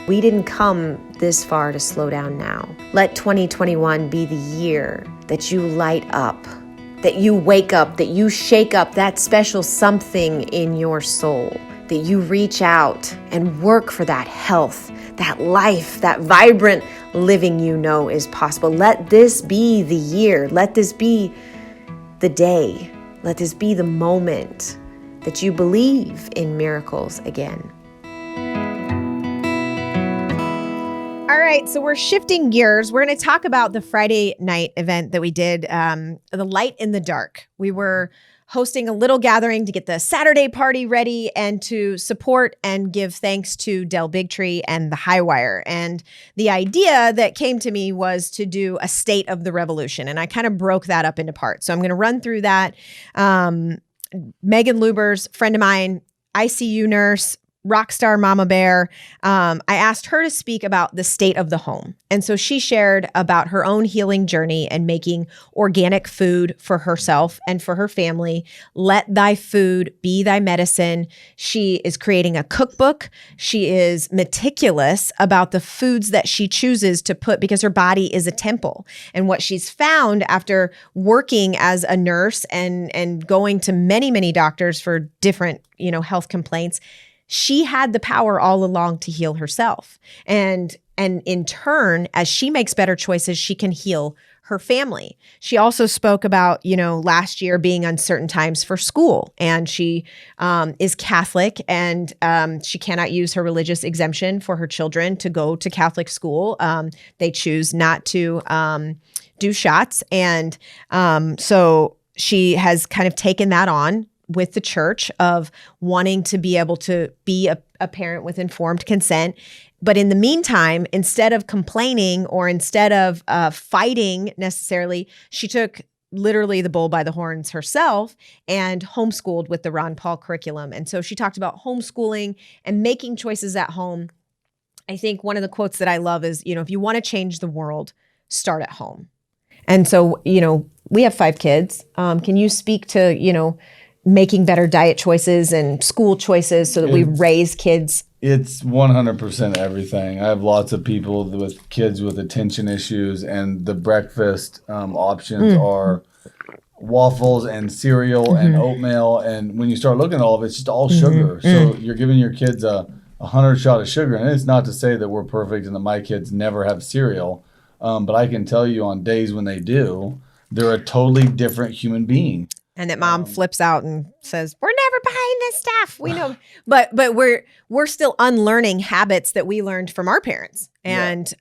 We didn't come this far to slow down now. Let 2021 be the year that you light up, that you wake up, that you shake up that special something in your soul, that you reach out and work for that health, that life, that vibrant living you know is possible. Let this be the year. Let this be the day. Let this be the moment that you believe in miracles again. All right, so we're shifting gears. We're going to talk about the Friday night event that we did, the Light in the Dark. We were hosting a little gathering to get the Saturday party ready and to support and give thanks to Del Bigtree and the Highwire. And the idea that came to me was to do a State of the Revolution, and I kind of broke that up into parts. So I'm going to run through that. Megan Luber's friend of mine, ICU nurse, rockstar mama bear. I asked her to speak about the state of the home. And so she shared about her own healing journey and making organic food for herself and for her family. Let thy food be thy medicine. She is creating a cookbook. She is meticulous about the foods that she chooses to put because her body is a temple. And what she's found after working as a nurse and going to many, many doctors for different, health complaints, she had the power all along to heal herself. And in turn, as she makes better choices, she can heal her family. She also spoke about, last year being uncertain times for school. And she is Catholic and she cannot use her religious exemption for her children to go to Catholic school. They choose not to do shots. And so she has kind of taken that on with the church of wanting to be able to be a parent with informed consent. But in the meantime, instead of complaining or instead of fighting necessarily, she took literally the bull by the horns herself and homeschooled with the Ron Paul curriculum. And so she talked about homeschooling and making choices at home. I think one of the quotes that I love is, if you want to change the world, start at home. And so, we have 5 kids. Can you speak to, making better diet choices and school choices so that we raise kids? It's 100% everything. I have lots of people with kids with attention issues, and the breakfast options are waffles and cereal and oatmeal. And when you start looking at all of it, it's just all sugar. So you're giving your kids a 100 shot of sugar. And it's not to say that we're perfect and that my kids never have cereal. But I can tell you on days when they do, they're a totally different human being. And that mom flips out and says, "We're never buying this stuff." We know, but we're still unlearning habits that we learned from our parents. And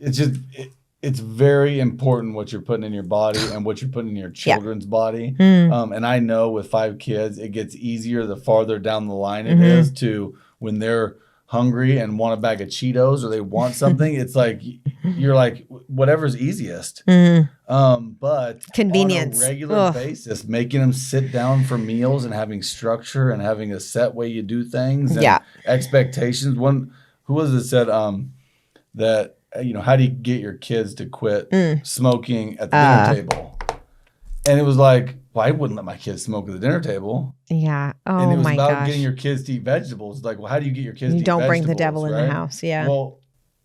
it's very important what you're putting in your body and what you're putting in your children's body. And I know with 5 kids, it gets easier the farther down the line it is to when they're hungry and want a bag of Cheetos or they want something. It's like you're like whatever's easiest. But convenience on a regular basis, making them sit down for meals and having structure and having a set way you do things and expectations. Who was it said that how do you get your kids to quit smoking at the dinner table? And it was like, well, I wouldn't let my kids smoke at the dinner table. Yeah. Oh, and it was my about gosh. getting your kids to eat vegetables. Like, well, how do you get your kids to eat vegetables? You don't bring the devil in the house. Yeah. Well,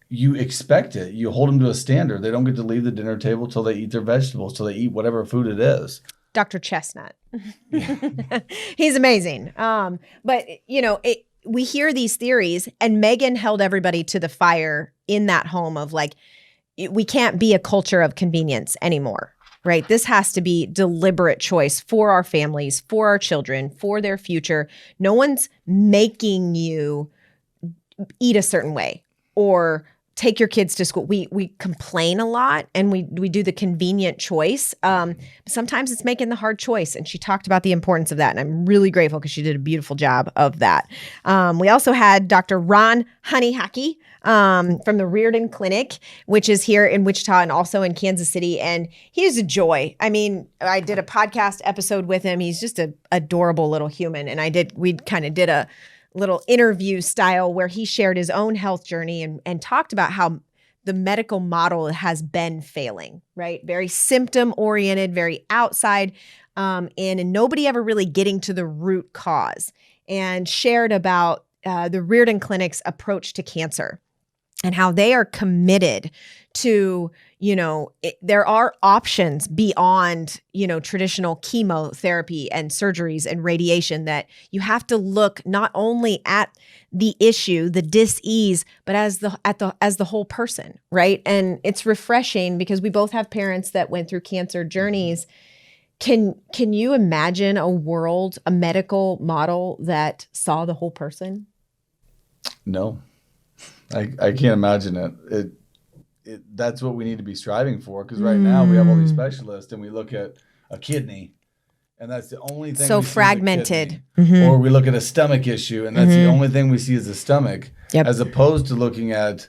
you expect it. You hold them to a standard. They don't get to leave the dinner table till they eat their vegetables, till they eat whatever food it is. Dr. Chestnut. He's amazing. But, we hear these theories, and Megan held everybody to the fire in that home of like, we can't be a culture of convenience anymore. Right? This has to be deliberate choice for our families, for our children, for their future. No one's making you eat a certain way or take your kids to school. We complain a lot and we do the convenient choice. Sometimes it's making the hard choice. And she talked about the importance of that. And I'm really grateful because she did a beautiful job of that. We also had Dr. Ron Honeyhackey from the Reardon Clinic, which is here in Wichita and also in Kansas City. And he is a joy. I mean, I did a podcast episode with him. He's just an adorable little human. And we kind of did a little interview style where he shared his own health journey and talked about how the medical model has been failing, right? Very symptom oriented, very outside in, and nobody ever really getting to the root cause, and shared about the Reardon Clinic's approach to cancer. and how they are committed to, there are options beyond, traditional chemotherapy and surgeries and radiation, that you have to look not only at the issue, the dis-ease, but as the whole person, right? And it's refreshing because we both have parents that went through cancer journeys. Can you imagine a medical model that saw the whole person? No, I can't imagine it. That's what we need to be striving for, because right now we have all these specialists and we look at a kidney and that's the only thing so we fragmented. See is a kidney. Or we look at a stomach issue and that's the only thing we see is the stomach, as opposed to looking at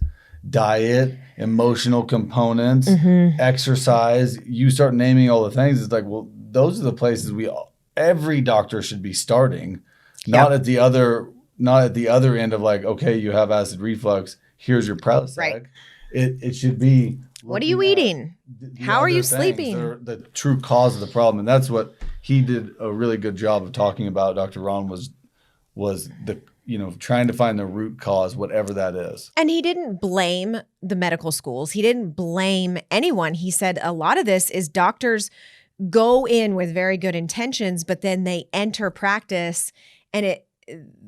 diet, emotional components, exercise. You start naming all the things, it's like, well, those are the places every doctor should be starting, not at the other end of like, okay, you have acid reflux, here's your Prozac. Right. It should be, what are you eating? How are you sleeping? The true cause of the problem. And that's what he did a really good job of talking about. Dr. Ron was the, trying to find the root cause, whatever that is. And he didn't blame the medical schools. He didn't blame anyone. He said a lot of this is doctors go in with very good intentions, but then they enter practice and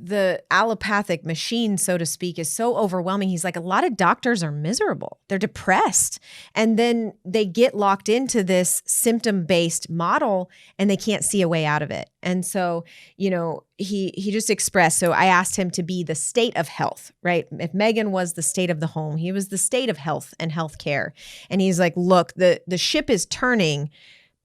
the allopathic machine, so to speak, is so overwhelming. He's like, a lot of doctors are miserable. They're depressed. And then they get locked into this symptom-based model and they can't see a way out of it. And so, he just expressed, so I asked him to be the state of health, right? If Megan was the state of the home, he was the state of health and healthcare. And he's like, look, the ship is turning,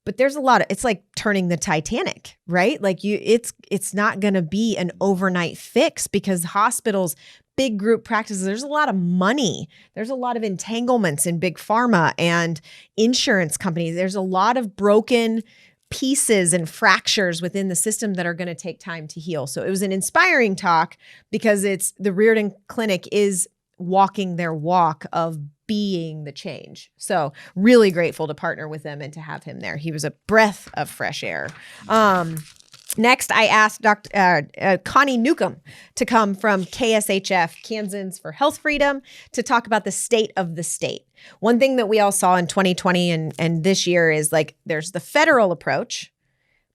but there's it's like turning the Titanic, right? Like it's not going to be an overnight fix, because hospitals, big group practices, there's a lot of money. There's a lot of entanglements in big pharma and insurance companies. There's a lot of broken pieces and fractures within the system that are going to take time to heal. So it was an inspiring talk, because the Reardon Clinic is walking their walk of being the change. So really grateful to partner with them and to have him there. He was a breath of fresh air. Next, I asked Dr. Connie Newcomb to come from KSHF, Kansans for Health Freedom, to talk about the state of the state. One thing that we all saw in 2020 and this year is like there's the federal approach,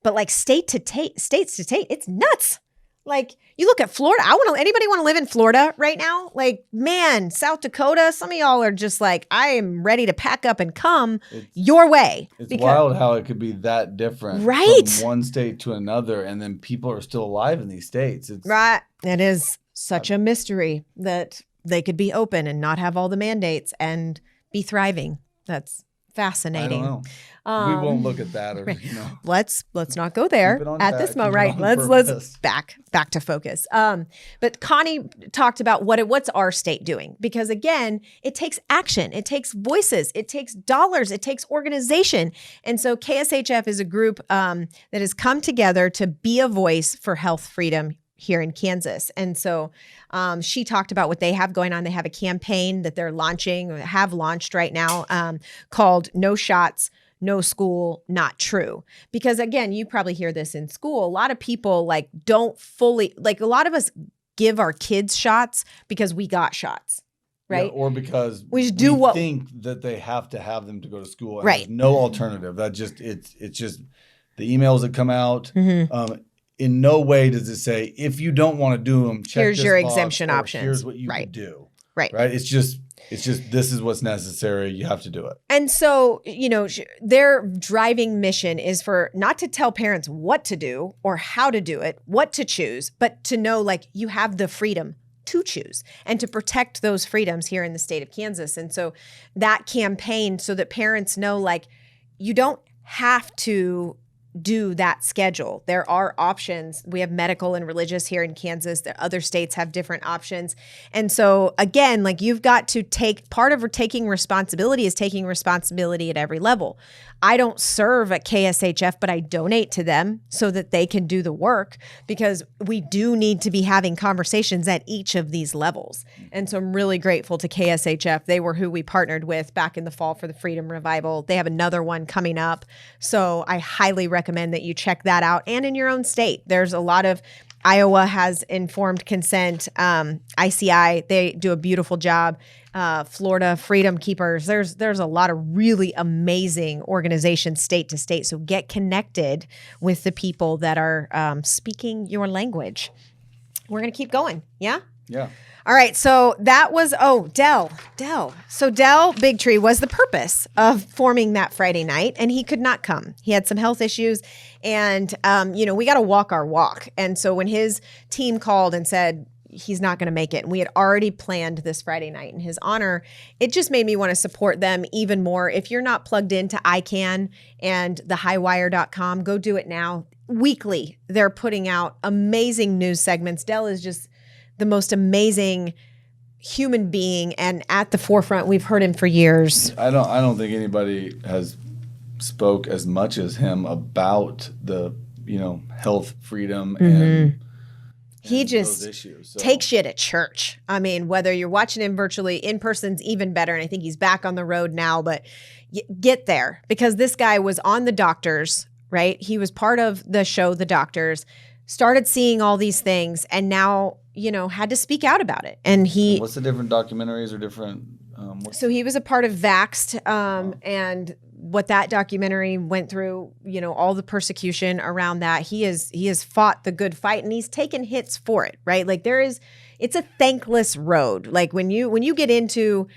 but like states to state, it's nuts. Like you look at Florida. Anybody want to live in Florida right now? Like, man, South Dakota, some of y'all are just like, I am ready to pack up and come your way. It's wild how it could be that different, right? From one state to another, and then people are still alive in these states. Right. It is such a mystery that they could be open and not have all the mandates and be thriving. That's fascinating. I don't know. We won't look at that, or Let's not go there at this moment, right? Let's back to focus. But Connie talked about what's our state doing, because again, it takes action, it takes voices, it takes dollars, it takes organization, and so KSHF is a group that has come together to be a voice for health freedom here in Kansas. And so she talked about what they have going on. They have a campaign that they're launching, or have launched right now, called No Shots, No School, Not True. Because again, you probably hear this in school. A lot of people don't fully, a lot of us give our kids shots because we got shots. Right. Yeah, or because we think that they have to have them to go to school. And right. There's no alternative. That just, it's just the emails that come out. In no way does it say, if you don't want to do them, check here's this your box, exemption or options. Here's what you can do. Right. It's just this is what's necessary. You have to do it. And so, their driving mission is for not to tell parents what to do or how to do it, what to choose, but to know you have the freedom to choose and to protect those freedoms here in the state of Kansas. And so that campaign, so that parents know, you don't have to do that schedule. There are options. We have medical and religious here in Kansas. The other states have different options. And so again, you've got to part of taking responsibility is taking responsibility at every level. I don't serve at KSHF, but I donate to them so that they can do the work, because we do need to be having conversations at each of these levels. And so I'm really grateful to KSHF. They were who we partnered with back in the fall for the Freedom Revival. They have another one coming up. So I highly recommend that you check that out. And in your own state, there's a lot of Iowa has informed consent. ICI, they do a beautiful job. Florida, Freedom Keepers. There's a lot of really amazing organizations state to state. So get connected with the people that are speaking your language. We're going to keep going. Yeah? Yeah. All right. So that was, Dell. So Dell Bigtree was the purpose of forming that Friday night, and he could not come. He had some health issues, and, we got to walk our walk. And so when his team called and said he's not going to make it, and we had already planned this Friday night in his honor, it just made me want to support them even more. If you're not plugged into ICANN and thehighwire.com, go do it now. Weekly, they're putting out amazing news segments. Dell is just the most amazing human being and at the forefront. We've heard him for years. I don't think anybody has spoke as much as him about the, health, freedom, and he just those issues. So. takes you to church. I mean, whether you're watching him virtually, in person's even better. And I think he's back on the road now, but get there, because this guy was on The Doctors, right? He was part of the show, The Doctors, started seeing all these things, and now, had to speak out about it. And what's the different documentaries or different? So he was a part of Vaxxed, and what that documentary went through, all the persecution around that. He has fought the good fight, and he's taken hits for it, right? Like it's a thankless road. Like when you get into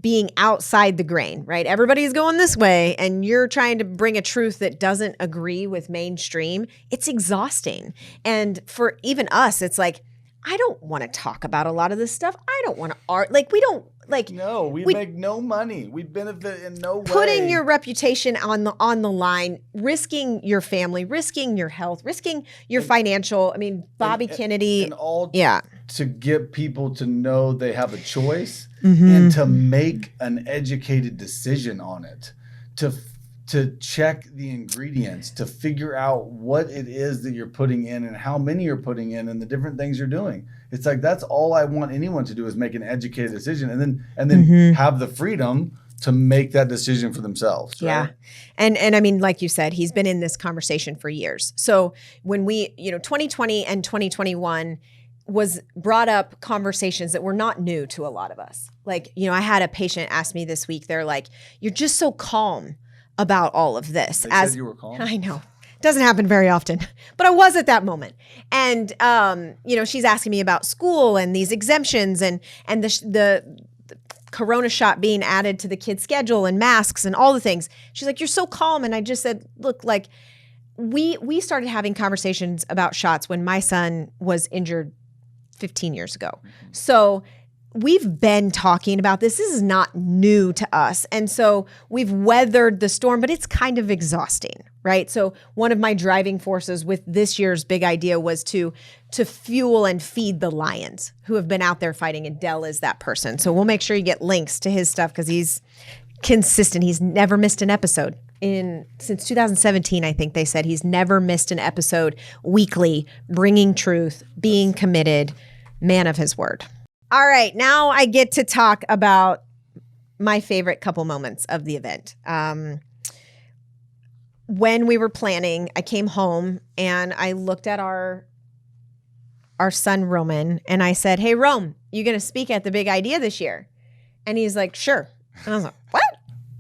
being outside the grain, right? Everybody's going this way, and you're trying to bring a truth that doesn't agree with mainstream. It's exhausting. And for even us, it's like, I don't want to talk about a lot of this stuff. I don't want to art. Like, we don't like. No, we make no money. We benefit in no way. Putting your reputation on the line, risking your family, risking your health, risking your financial. I mean, Bobby Kennedy. And all yeah. To get people to know they have a choice Mm-hmm. and to make an educated decision on it, to check the ingredients, to figure out what it is that you're putting in and how many you're putting in and the different things you're doing. It's like, that's all I want anyone to do, is make an educated decision, and then Mm-hmm. have the freedom to make that decision for themselves. Right? Yeah. And I mean, like you said, he's been in this conversation for years. So when 2020 and 2021 was brought up conversations that were not new to a lot of us. Like, I had a patient ask me this week, they're like, you're just so calm about all of this. They said you were calm? I know. Doesn't happen very often, but I was at that moment. And, she's asking me about school and these exemptions and the Corona shot being added to the kids' schedule and masks and all the things. She's like, you're so calm. And I just said, look, like we started having conversations about shots when my son was injured 15 years ago. So we've been talking about this. This is not new to us. And so we've weathered the storm, but it's kind of exhausting, right? So one of my driving forces with this year's big idea was to fuel and feed the lions who have been out there fighting, and Dell is that person. So we'll make sure you get links to his stuff, because he's consistent. He's never missed an episode. Since 2017, I think they said he's never missed an episode weekly, bringing truth, being committed, man of his word. All right, now I get to talk about my favorite couple moments of the event. When we were planning, I came home and I looked at our son Roman, and I said, "Hey, Rome, you going to speak at the big idea this year?" And he's like, "Sure." And I was like, "What?"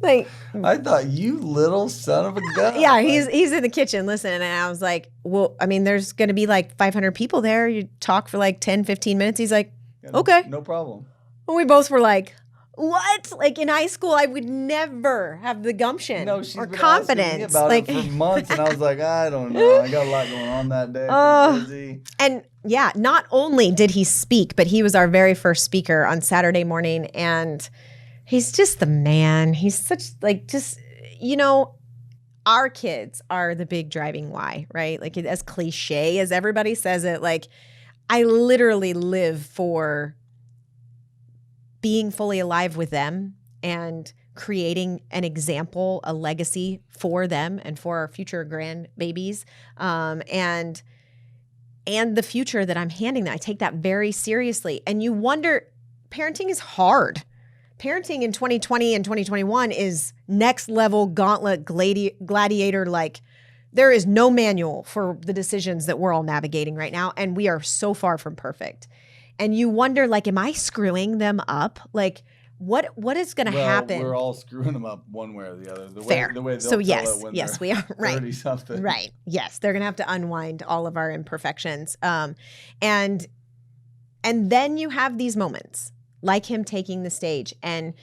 Like, I thought, you little son of a gun. Yeah, he's in the kitchen listening, and I was like, well, I mean, there's going to be like 500 people there. You talk for like 10, 15 minutes. He's like, okay. No problem. And we both were like, what? Like in high school, I would never have the gumption or confidence. Asking me about it for months, and I was like, I don't know. I got a lot going on that day. Busy. And yeah, not only did he speak, but he was our very first speaker on Saturday morning, and he's just the man. He's such our kids are the big driving why, right? Like, as cliche as everybody says it, like, I literally live for being fully alive with them and creating an example, a legacy for them and for our future grandbabies, and the future that I'm handing them. I take that very seriously. And you wonder, parenting is hard. Parenting in 2020 and 2021 is next level gauntlet gladiator, like There is no manual for the decisions that we're all navigating right now, and we are so far from perfect. And you wonder, like, am I screwing them up? Like, what is going to happen? We're all screwing them up one way or the other. Fair. The way they'll so tell it when yes, they're we are right. 30-something. Right. Yes, they're going to have to unwind all of our imperfections. And then you have these moments, like him taking the stage and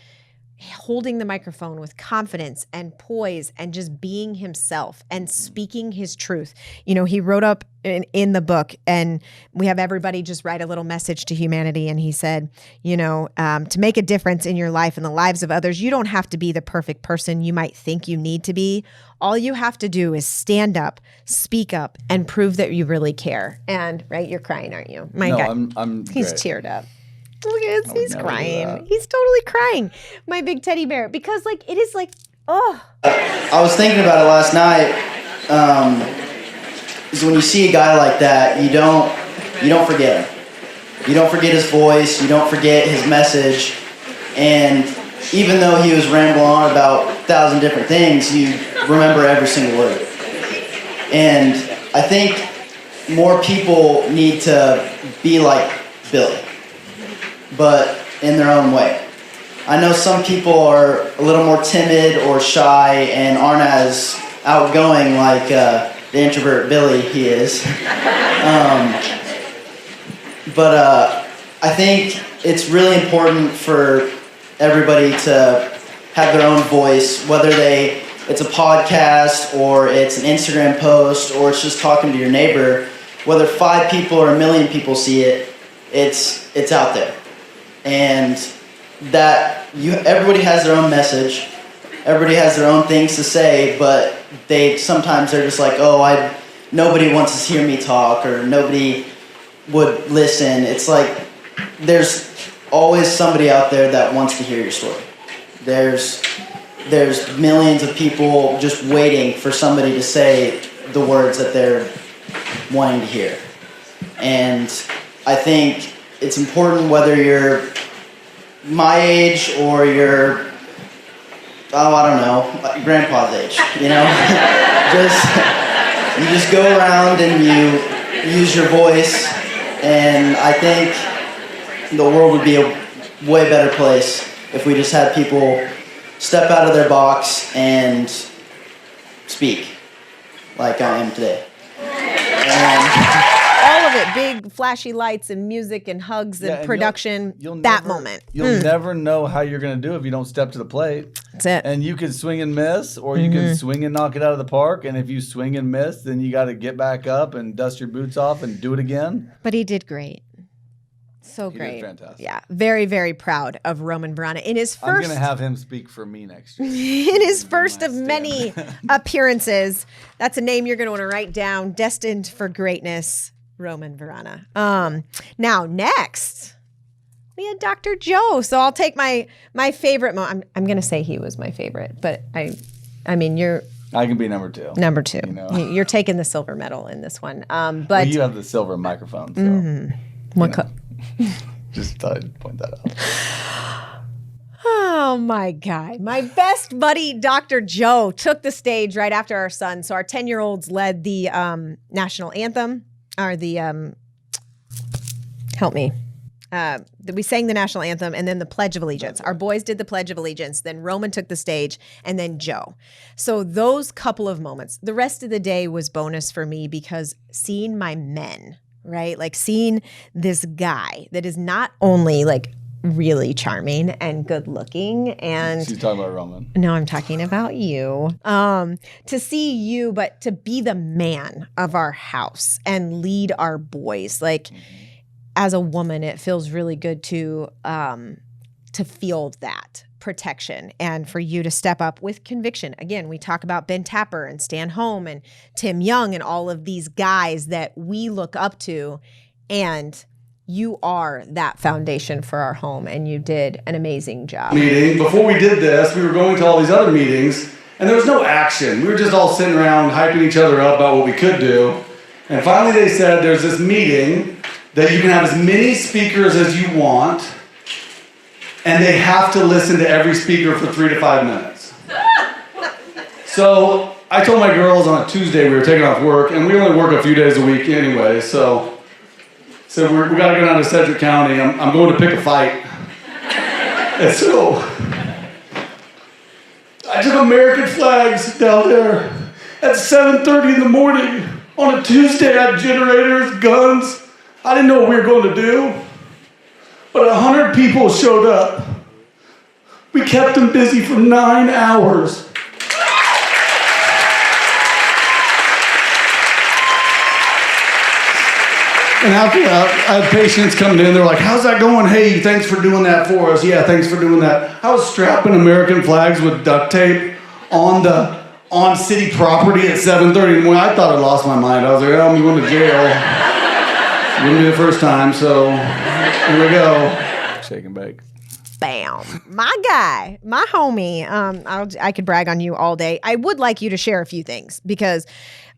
holding the microphone with confidence and poise and just being himself and speaking his truth. You know, he wrote up in the book, and we have everybody just write a little message to humanity. And he said, you know, to make a difference in your life and the lives of others, you don't have to be the perfect person you might think you need to be. All you have to do is stand up, speak up, and prove that you really care. And right, you're crying, aren't you? My God, he's teared up. Look at this, he's crying. He's totally crying. My big teddy bear. Because like it is like, oh. I was thinking about it last night. Is when you see a guy like that, you don't forget him. You don't forget his voice, you don't forget his message. And even though he was rambling on about 1,000 different things, you remember every single word. And I think more people need to be like Billy, but in their own way. I know some people are a little more timid or shy and aren't as outgoing like the introvert Billy he is. But I think it's really important for everybody to have their own voice, whether it's a podcast or it's an Instagram post or it's just talking to your neighbor. Whether 5 people or 1 million people see it, it's out there. And that everybody has their own message, everybody has their own things to say, but sometimes they're just like, oh, nobody wants to hear me talk, or nobody would listen. It's like there's always somebody out there that wants to hear your story. There's millions of people just waiting for somebody to say the words that they're wanting to hear. And I think it's important whether you're my age or you're, I don't know, grandpa's age, you know? You just go around and you use your voice, and I think the world would be a way better place if we just had people step out of their box and speak like I am today. All of it, big flashy lights and music and hugs and production, moment. You'll never know how you're going to do if you don't step to the plate. That's it. And you can swing and miss, or you can swing and knock it out of the park. And if you swing and miss, then you got to get back up and dust your boots off and do it again. But he did great. So He great. did fantastic. Yeah. Very, very proud of Roman Vrana. In his first... I'm going to have him speak for me next year. In his first of many appearances. That's a name you're going to want to write down. Destined for greatness, Roman Vrana. Now, next, we had Dr. Joe. So I'll take my favorite moment. I'm going to say he was my favorite, but I mean, I can be number 2. Number 2. You know? You're taking the silver medal in this one. But well, you have the silver microphone. So, just thought I'd point that out. Oh, my God. My best buddy, Dr. Joe, took the stage right after our son. So our 10-year-olds led the national anthem, or the, help me. We sang the national anthem and then the Pledge of Allegiance. Our boys did the Pledge of Allegiance. Then Roman took the stage, and then Joe. So those couple of moments, the rest of the day was bonus for me, because seeing my men, right? Like seeing this guy that is not only like really charming and good looking, and she's talking about Roman. No, I'm talking about you. To see you, but to be the man of our house and lead our boys. Like as a woman, it feels really good to feel that protection, and for you to step up with conviction. Again, we talk about Ben Tapper and Stan Home and Tim Young and all of these guys that we look up to, and you are that foundation for our home, and you did an amazing job. Before we did this, we were going to all these other meetings, and there was no action. We were just all sitting around hyping each other up about what we could do. And finally they said there's this meeting that you can have as many speakers as you want, and they have to listen to every speaker for 3 to 5 minutes. So I told my girls on a Tuesday we were taking off work, and we only work a few days a week anyway, so we got to go down to Sedgwick County. I'm going to pick a fight. And so I took American flags down there at 7:30 in the morning on a Tuesday. I had generators, guns. I didn't know what we were going to do, but 100 people showed up. We kept them busy for 9 hours. And after that, I had patients coming in. They're like, how's that going? Hey, thanks for doing that for us. Yeah, thanks for doing that. I was strapping American flags with duct tape on city property at 7:30 in the morning. I thought I lost my mind. I was like, oh, I'm going to jail. It wouldn't be the first time, so here we go. Shake and bake. Bam. My guy, my homie. I could brag on you all day. I would like you to share a few things because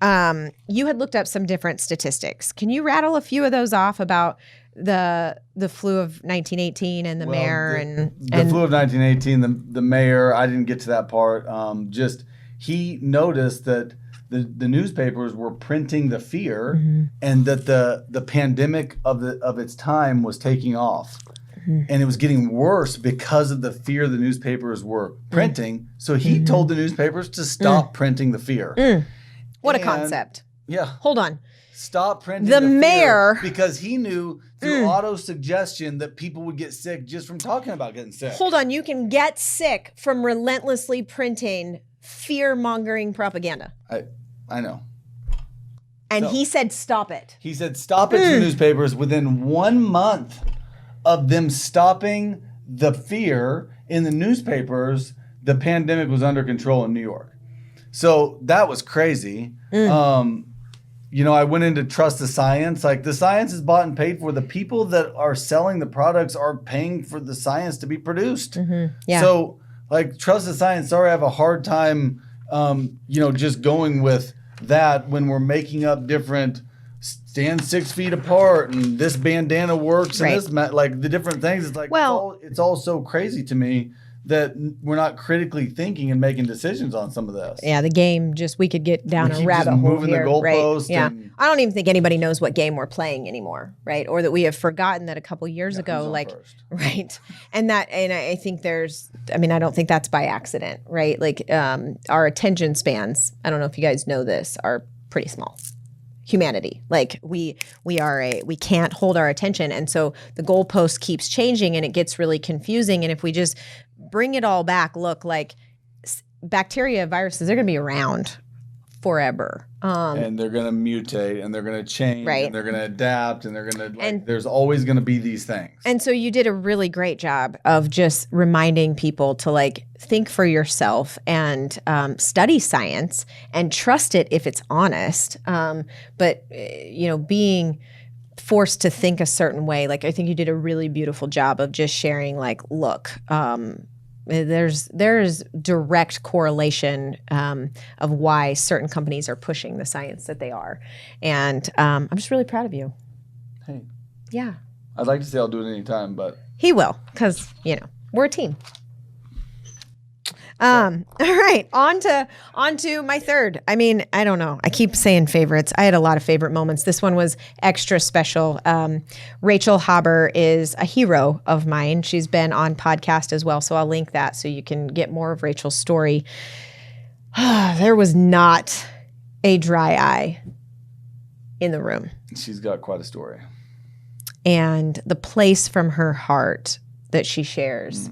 you had looked up some different statistics. Can you rattle a few of those off about the flu of 1918 and the mayor and the flu of 1918, the mayor? I didn't get to that part. Just he noticed that the newspapers were printing the fear, and that the pandemic of its time was taking off. And it was getting worse because of the fear the newspapers were printing. So he told the newspapers to stop printing the fear. What a concept. Yeah. Hold on. Stop printing The fear, mayor. because he knew through auto-suggestion that people would get sick just from talking about getting sick. Hold on. You can get sick from relentlessly printing fear-mongering propaganda. I know. And he said, stop it. He said, stop it to the newspapers. Within 1 month of them stopping the fear in the newspapers, the pandemic was under control in New York. So that was crazy. I went into trust the science. Like, the science is bought and paid for. The people that are selling the products are paying for the science to be produced. Yeah. So, like, trust the science. Sorry, I have a hard time, just going with that when we're making up different stand 6 feet apart and this bandana works and this like the different things. It's like, it's all so crazy to me that we're not critically thinking and making decisions on some of this. Yeah, the game we could get down a rabbit hole moving here, the goalpost. Right? Yeah, I don't even think anybody knows what game we're playing anymore, right? Or that we have forgotten that a couple years ago, right? And I think I don't think that's by accident, right? Like our attention spans, I don't know if you guys know this, are pretty small. Humanity, like we can't hold our attention, and so the goalpost keeps changing, and it gets really confusing. And if we just bring it all back, look, like bacteria, viruses, they're going to be around forever, and they're going to mutate, and they're going to change, right? And they're going to adapt, and they're going to there's always going to be these things. And so you did a really great job of just reminding people to think for yourself and study science and trust it if it's honest. But being forced to think a certain way, I think you did a really beautiful job of just sharing, look, there's direct correlation of why certain companies are pushing the science that they are. And I'm just really proud of you. Hey. Yeah. I'd like to say I'll do it anytime, but he will, because we're a team. All right, on to my third. I mean, I don't know. I keep saying favorites. I had a lot of favorite moments. This one was extra special. Rachel Hobber is a hero of mine. She's been on podcast as well, so I'll link that so you can get more of Rachel's story. There was not a dry eye in the room. She's got quite a story. And the place from her heart that she shares.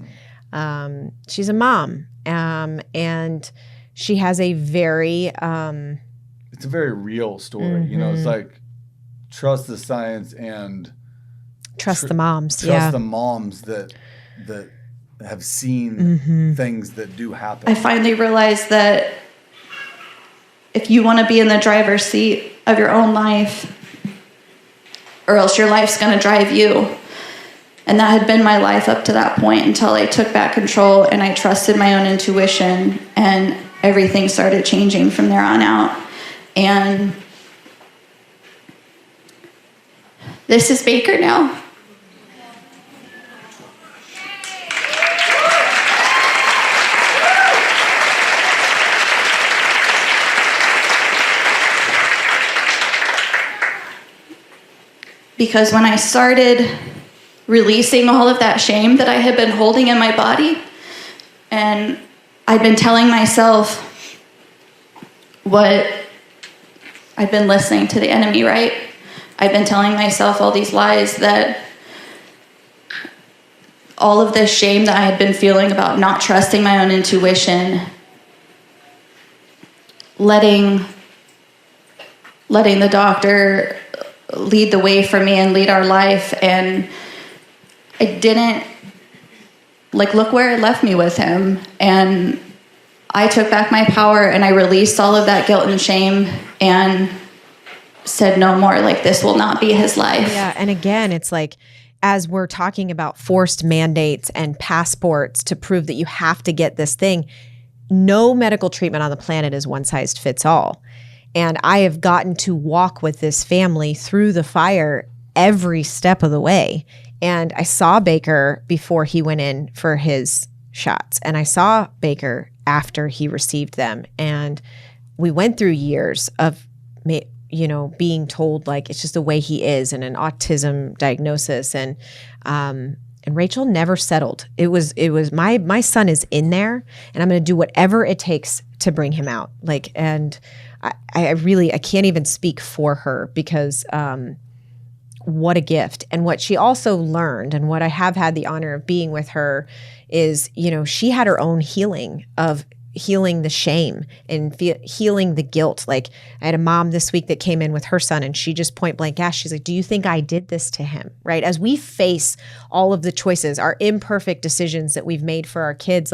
She's a mom. And she has a very it's a very real story. It's like trust the science and trust the moms. Trust the moms that have seen things that do happen. I finally realized that if you want to be in the driver's seat of your own life, or else your life's going to drive you. And that had been my life up to that point until I took back control and I trusted my own intuition, and everything started changing from there on out. And this is Baker now. Because when I started releasing all of that shame that I had been holding in my body, and I'd been telling myself what I'd been listening to the enemy, right? I'd been telling myself all these lies, that all of this shame that I had been feeling about not trusting my own intuition, letting the doctor lead the way for me and lead our life. And I didn't, look where it left me with him. And I took back my power and I released all of that guilt and shame and said no more. This will not be his life. Yeah. And again, it's as we're talking about forced mandates and passports to prove that you have to get this thing, no medical treatment on the planet is one size fits all. And I have gotten to walk with this family through the fire every step of the way. And I saw Baker before he went in for his shots. And I saw Baker after he received them. And we went through years of, being told it's just the way he is, and an autism diagnosis. And Rachel never settled. It was my son is in there, and I'm going to do whatever it takes to bring him out. And I can't even speak for her, because what a gift. And what she also learned, and what I have had the honor of being with her, is, she had her own healing of healing the shame and healing the guilt. I had a mom this week that came in with her son, and she just point blank asked, she's like, do you think I did this to him? Right? As we face all of the choices, our imperfect decisions that we've made for our kids,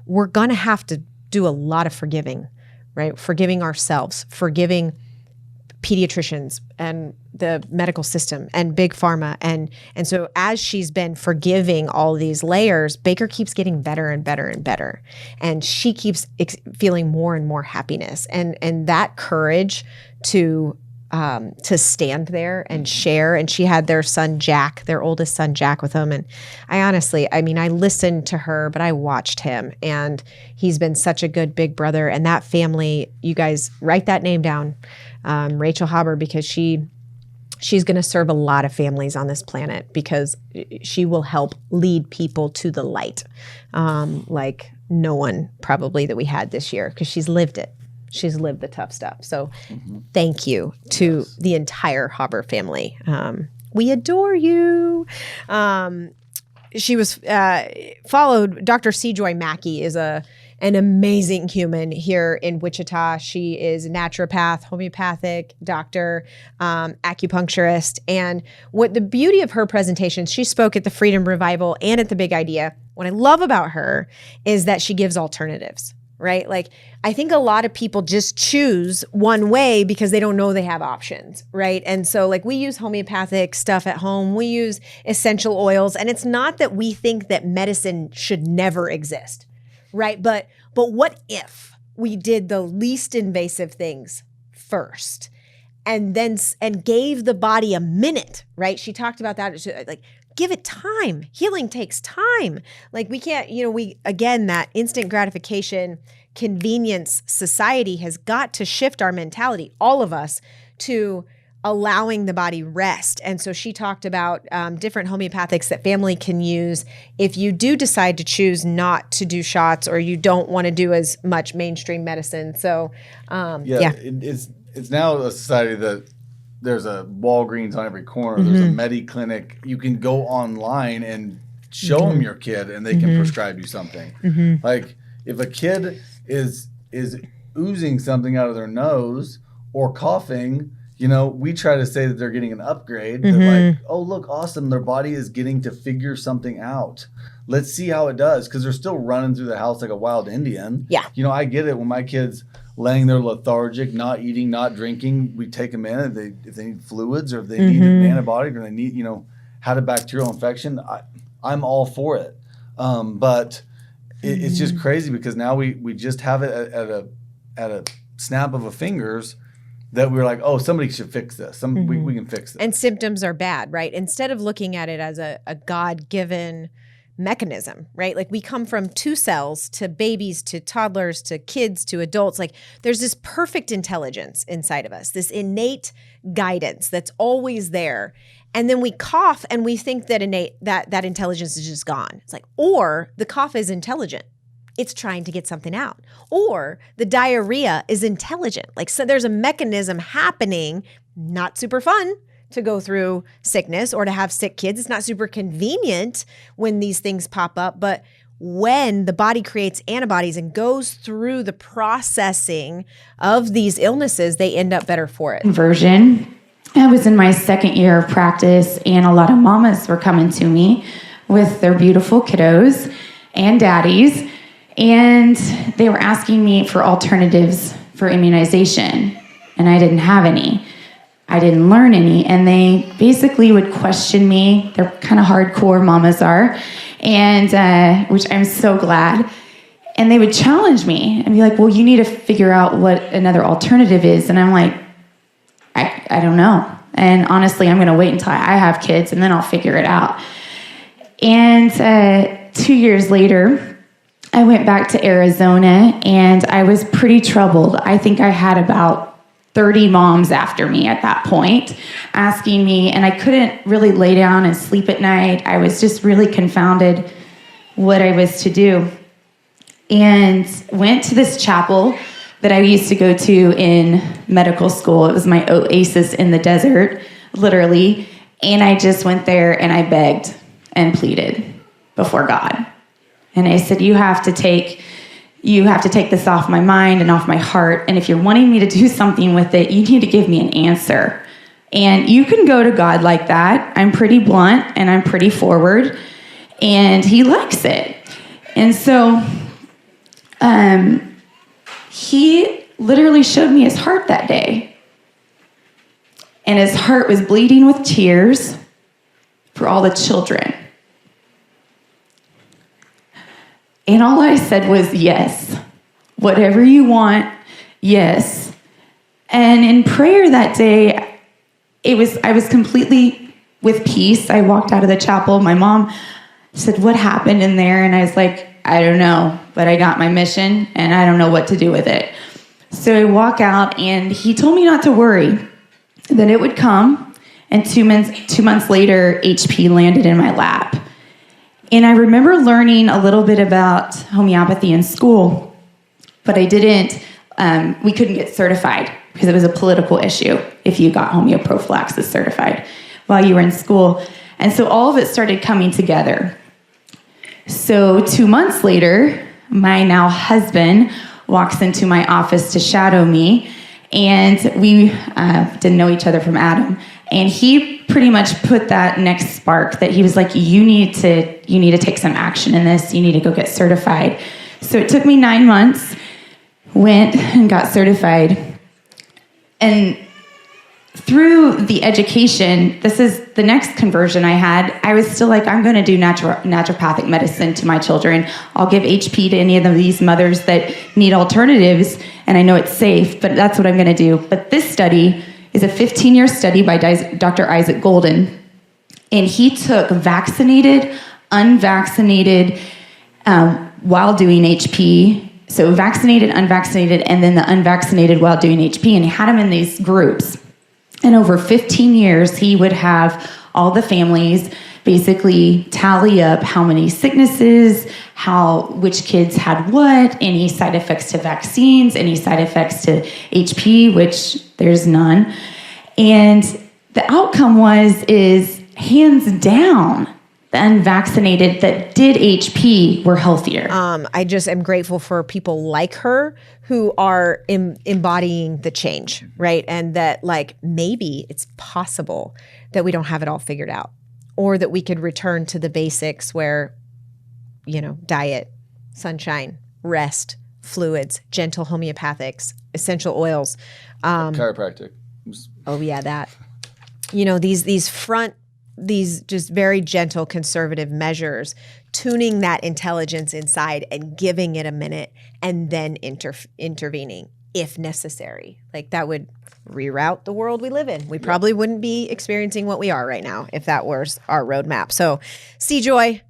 we're going to have to do a lot of forgiving, right? Forgiving ourselves, forgiving pediatricians and the medical system and big pharma. And so as she's been forgiving all these layers, Baker keeps getting better and better and better. And she keeps feeling more and more happiness. And that courage to stand there and share. And she had their son, Jack, their oldest son, Jack, with them. And I listened to her, but I watched him, and he's been such a good big brother. And that family, you guys write that name down, Rachel Hobber, because she's going to serve a lot of families on this planet, because she will help lead people to the light, like no one probably that we had this year, because she's lived it. She's lived the tough stuff. So thank you to the entire Hobber family. We adore you. She was followed. Dr. C. Joy Mackey is an amazing human here in Wichita. She is a naturopath, homeopathic doctor, acupuncturist. And what the beauty of her presentation, she spoke at the Freedom Revival and at the Big Idea. What I love about her is that she gives alternatives, right? I think a lot of people just choose one way because they don't know they have options, right? And so we use homeopathic stuff at home. We use essential oils. And it's not that we think that medicine should never exist, right? But what if we did the least invasive things first, and gave the body a minute, right? She talked about that, give it time. Healing takes time. We can't, that instant gratification, convenience society has got to shift our mentality, all of us, to allowing the body rest. And so she talked about different homeopathics that family can use if you do decide to choose not to do shots, or you don't want to do as much mainstream medicine. So it's now a society that there's a Walgreens on every corner. There's a Medi-Clinic. You can go online and show them your kid, and they can prescribe you something. If a kid is oozing something out of their nose or coughing, we try to say that they're getting an upgrade. They're like, oh, look, awesome. Their body is getting to figure something out. Let's see how it does, because they're still running through the house like a wild Indian. Yeah. I get it when my kids laying there lethargic, not eating, not drinking, we take them in. If they need fluids, or if they need an antibiotic, or they need, had a bacterial infection, I'm all for it. But it's just crazy, because now we just have it at a snap of a fingers, that we're like, oh, somebody should fix this. We can fix this. And symptoms are bad, right? Instead of looking at it as a God-given mechanism, right? We come from 2 cells to babies, to toddlers, to kids, to adults. There's this perfect intelligence inside of us, this innate guidance that's always there. And then we cough and we think that that intelligence is just gone. It's like, or the cough is intelligent. It's trying to get something out. Or the diarrhea is intelligent. Like, so there's a mechanism happening, not super fun to go through sickness or to have sick kids. It's not super convenient when these things pop up, but when the body creates antibodies and goes through the processing of these illnesses, they end up better for it. Conversion. I was in my second year of practice, and a lot of mamas were coming to me with their beautiful kiddos and daddies, and they were asking me for alternatives for immunization, and I didn't have any. I didn't learn any, and they basically would question me. They're kind of hardcore, mamas are, and which I'm so glad. And they would challenge me and be like, well, you need to figure out what another alternative is. And I'm like, I don't know. And honestly, I'm going to wait until I have kids, and then I'll figure it out. And 2 years later, I went back to Arizona, and I was pretty troubled. I think I had about 30 moms after me at that point asking me, and I couldn't really lay down and sleep at night. I was just really confounded what I was to do. And went to this chapel that I used to go to in medical school. It was my oasis in the desert, literally. And I just went there and I begged and pleaded before God. And I said, you have to take this off my mind and off my heart. And if you're wanting me to do something with it, you need to give me an answer. And you can go to God like that. I'm pretty blunt and I'm pretty forward, and he likes it. And so he literally showed me his heart that day. And his heart was bleeding with tears for all the children. And all I said was, yes, whatever you want, yes. And in prayer that day, I was completely with peace. I walked out of the chapel. My mom said, what happened in there? And I was like, I don't know, but I got my mission and I don't know what to do with it. So I walk out, and he told me not to worry, that it would come. And 2 months later, HP landed in my lap. And I remember learning a little bit about homeopathy in school, but I didn't, we couldn't get certified because it was a political issue if you got homeoprophylaxis certified while you were in school. And so all of it started coming together. So 2 months later, my now husband walks into my office to shadow me, and we didn't know each other from Adam. And he pretty much put that next spark that he was like, you need to take some action in this. You need to go get certified. So it took me 9 months, went and got certified. And through the education, this is the next conversion I had. I was still like, I'm going to do naturopathic medicine to my children. I'll give HP to any of these mothers that need alternatives, and I know it's safe, but that's what I'm going to do. But this study is a 15-year study by Dr. Isaac Golden, and he took vaccinated, unvaccinated, while doing HP. So vaccinated, unvaccinated, and then the unvaccinated while doing HP, and he had them in these groups. And over 15 years, he would have all the families basically tally up how many sicknesses, which kids had what, any side effects to vaccines, any side effects to HP, which there's none. And the outcome is hands down, the unvaccinated that did HP were healthier. I just am grateful for people like her who are embodying the change, right? And that like maybe it's possible that we don't have it all figured out, or that we could return to the basics where, diet, sunshine, rest, fluids, gentle homeopathics, essential oils. Chiropractic. Oh yeah, that. These just very gentle conservative measures, tuning that intelligence inside and giving it a minute, and then intervening if necessary. Like that would reroute the world we live in. We probably wouldn't be experiencing what we are right now if that was our roadmap. So, C-Joy,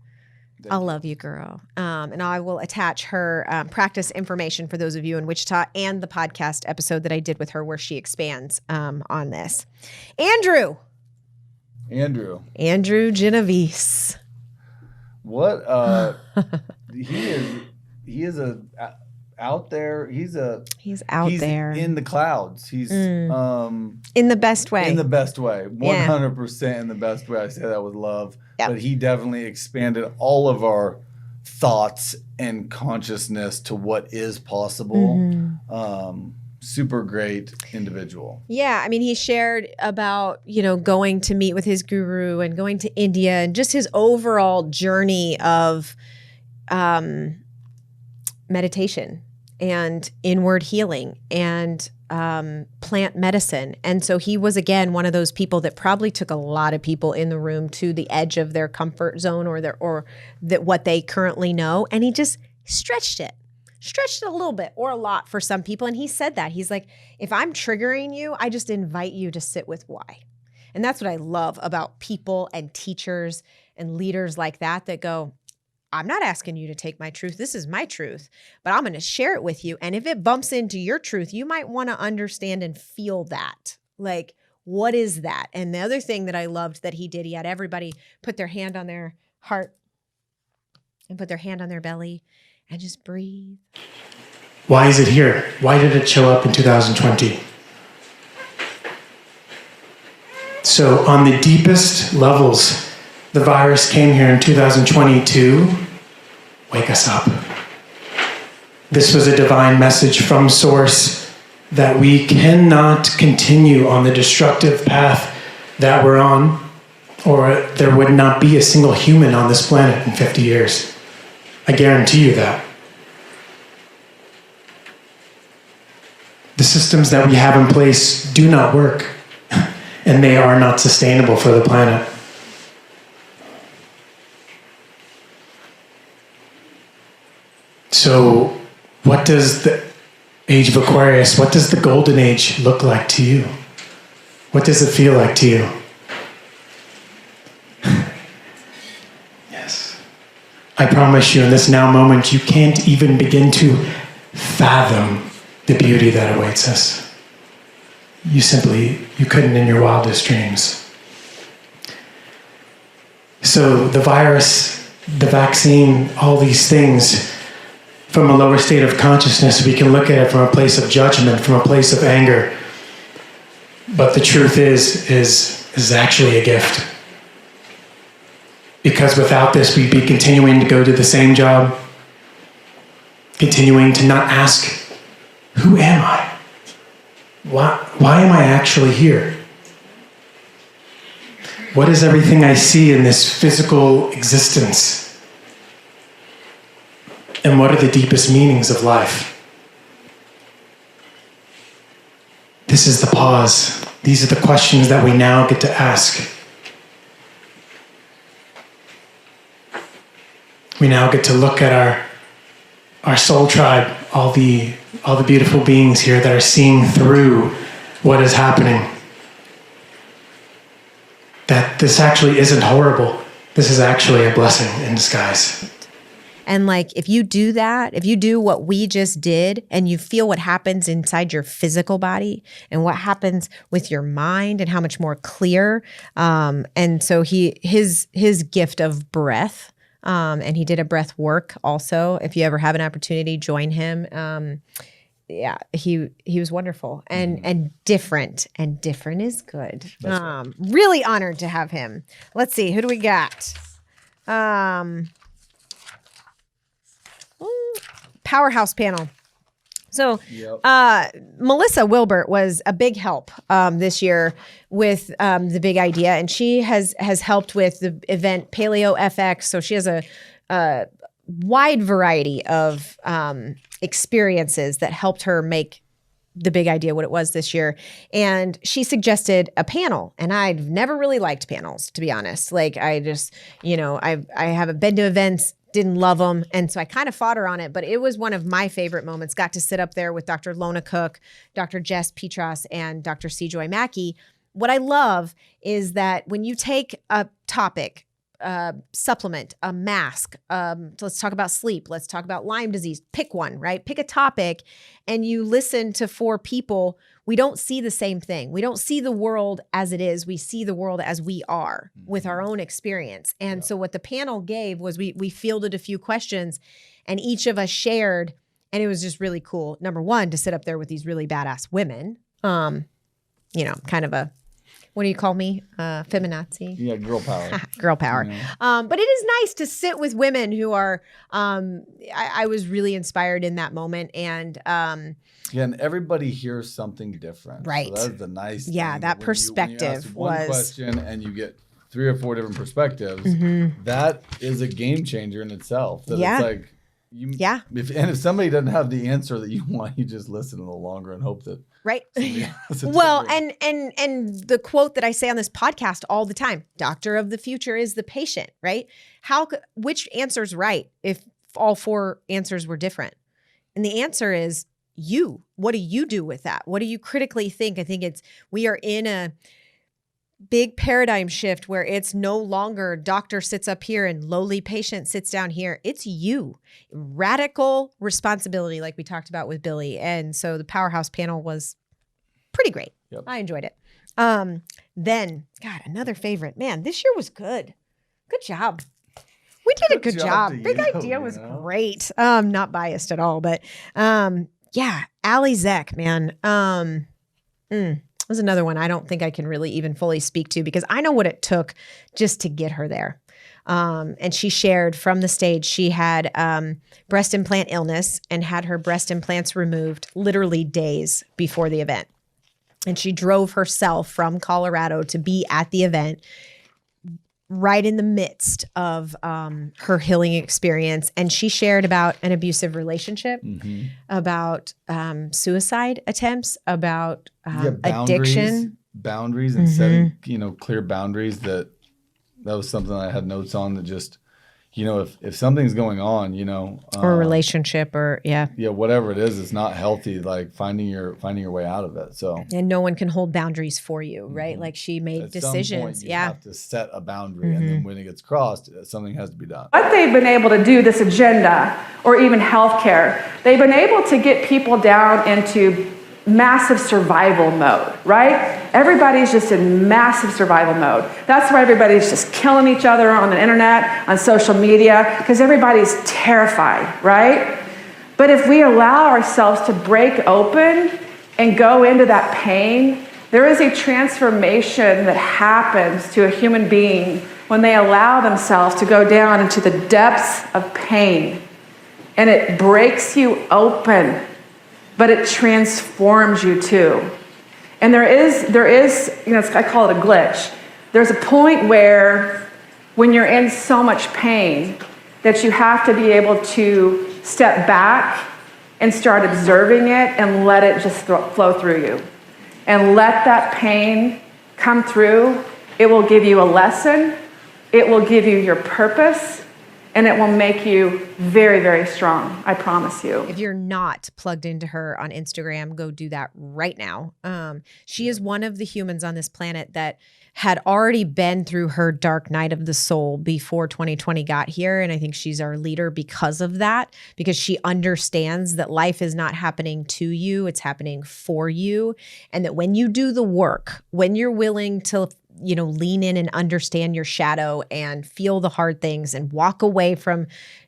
I love you, girl. And I will attach her practice information for those of you in Wichita, and the podcast episode that I did with her where she expands on this. Andrew. Andrew Genovese. What he is out there. He's out there in the clouds. He's in the best way. In the best way. 100% in the best way. I say that with love. Yep. But he definitely expanded all of our thoughts and consciousness to what is possible. Super great individual. Yeah, I mean, he shared about, going to meet with his guru and going to India and just his overall journey of meditation and inward healing and plant medicine. And so he was, again, one of those people that probably took a lot of people in the room to the edge of their comfort zone or what they currently know. And he just stretched it a little bit or a lot for some people. And he said that. He's like, if I'm triggering you, I just invite you to sit with why. And that's what I love about people and teachers and leaders like that go, I'm not asking you to take my truth. This is my truth, but I'm going to share it with you. And if it bumps into your truth, you might want to understand and feel that. Like, what is that? And the other thing that I loved that he did, he had everybody put their hand on their heart and put their hand on their belly and just breathe. Why is it here? Why did it show up in 2020? So on the deepest levels, the virus came here in 2020 to wake us up. This was a divine message from Source that we cannot continue on the destructive path that we're on, or there would not be a single human on this planet in 50 years. I guarantee you that. The systems that we have in place do not work, and they are not sustainable for the planet. So, what does the age of Aquarius, what does the golden age look like to you? What does it feel like to you? Yes. I promise you, in this now moment, you can't even begin to fathom the beauty that awaits us. You couldn't in your wildest dreams. So the virus, the vaccine, all these things, from a lower state of consciousness, we can look at it from a place of judgment, from a place of anger. But the truth is actually a gift. Because without this, we'd be continuing to go to the same job, continuing to not ask, who am I? Why am I actually here? What is everything I see in this physical existence? And what are the deepest meanings of life? This is the pause. These are the questions that we now get to ask. We now get to look at our soul tribe, all the beautiful beings here that are seeing through what is happening. That this actually isn't horrible. This is actually a blessing in disguise. And like, if you do that, if you do what we just did and you feel what happens inside your physical body and what happens with your mind and how much more clear. And so his gift of breath, and he did a breath work also. If you ever have an opportunity, join him. Yeah, he was wonderful and different is good. Right. Really honored to have him. Let's see, who do we got? Powerhouse Panel. So Melissa Wilbert was a big help this year with the big idea, and she has helped with the event Paleo FX. So she has a wide variety of experiences that helped her make the big idea what it was this year. And she suggested a panel, and I've never really liked panels, to be honest. Like, I just, I haven't been to events, didn't love them. And so I kind of fought her on it, but it was one of my favorite moments. Got to sit up there with Dr. Lona Cook, Dr. Jess Petras, and Dr. C. Joy Mackey. What I love is that when you take a topic, supplement, a mask. So let's talk about sleep. Let's talk about Lyme disease. Pick one, right? Pick a topic and you listen to 4 people. We don't see the same thing. We don't see the world as it is. We see the world as we are with our own experience. And so what the panel gave was we fielded a few questions and each of us shared, and it was just really cool. Number one, to sit up there with these really badass women, kind of a, what do you call me? Feminazi? Yeah, girl power. Girl power. But it is nice to sit with women who are, I was really inspired in that moment. And and everybody hears something different. Right. So that's the nice thing. Yeah, that perspective when you ask one was question and you get 3 or 4 different perspectives, that is a game changer in itself. That it's like, if somebody doesn't have the answer that you want, you just listen a little longer and hope that. Right. Well, and the quote that I say on this podcast all the time, doctor of the future is the patient, right? Which answer's right if all 4 answers were different? And the answer is you. What do you do with that? What do you critically think? I think we are in a big paradigm shift where it's no longer doctor sits up here and lowly patient sits down here. It's you. Radical responsibility, like we talked about with Billy. And so the Powerhouse panel was pretty great. Yep. I enjoyed it. Then, God, another favorite. Man, this year was good. Good job. We did a good job. Big Idea was great. Not biased at all, but Allie Zek, man. Was another one I don't think I can really even fully speak to because I know what it took just to get her there. And she shared from the stage, she had breast implant illness and had her breast implants removed literally days before the event. And she drove herself from Colorado to be at the event right in the midst of her healing experience. And she shared about an abusive relationship, about suicide attempts, about addiction. Boundaries and setting, clear boundaries. That was something I had notes on that just, if something's going on, or a relationship or whatever it is, it's not healthy, like finding your way out of it. So, and no one can hold boundaries for you, right? Like she made at decisions. Some point you have to set a boundary, and then when it gets crossed, something has to be done. What they've been able to do, this agenda, or even healthcare, they've been able to get people down into massive survival mode, right? Everybody's just in massive survival mode. That's why everybody's just killing each other on the internet, on social media, because everybody's terrified, right? But if we allow ourselves to break open and go into that pain, there is a transformation that happens to a human being when they allow themselves to go down into the depths of pain. And it breaks you open, but it transforms you too. And there is, I call it a glitch. There's a point where when you're in so much pain that you have to be able to step back and start observing it and let it just flow through you. And let that pain come through. It will give you a lesson. It will give you your purpose. And it will make you very, very strong. I promise you. If you're not plugged into her on Instagram, go do that right now. She is one of the humans on this planet that had already been through her dark night of the soul before 2020 got here. And I think she's our leader because of that, because she understands that life is not happening to you, it's happening for you. And that when you do the work, when you're willing to lean in and understand your shadow and feel the hard things and walk away from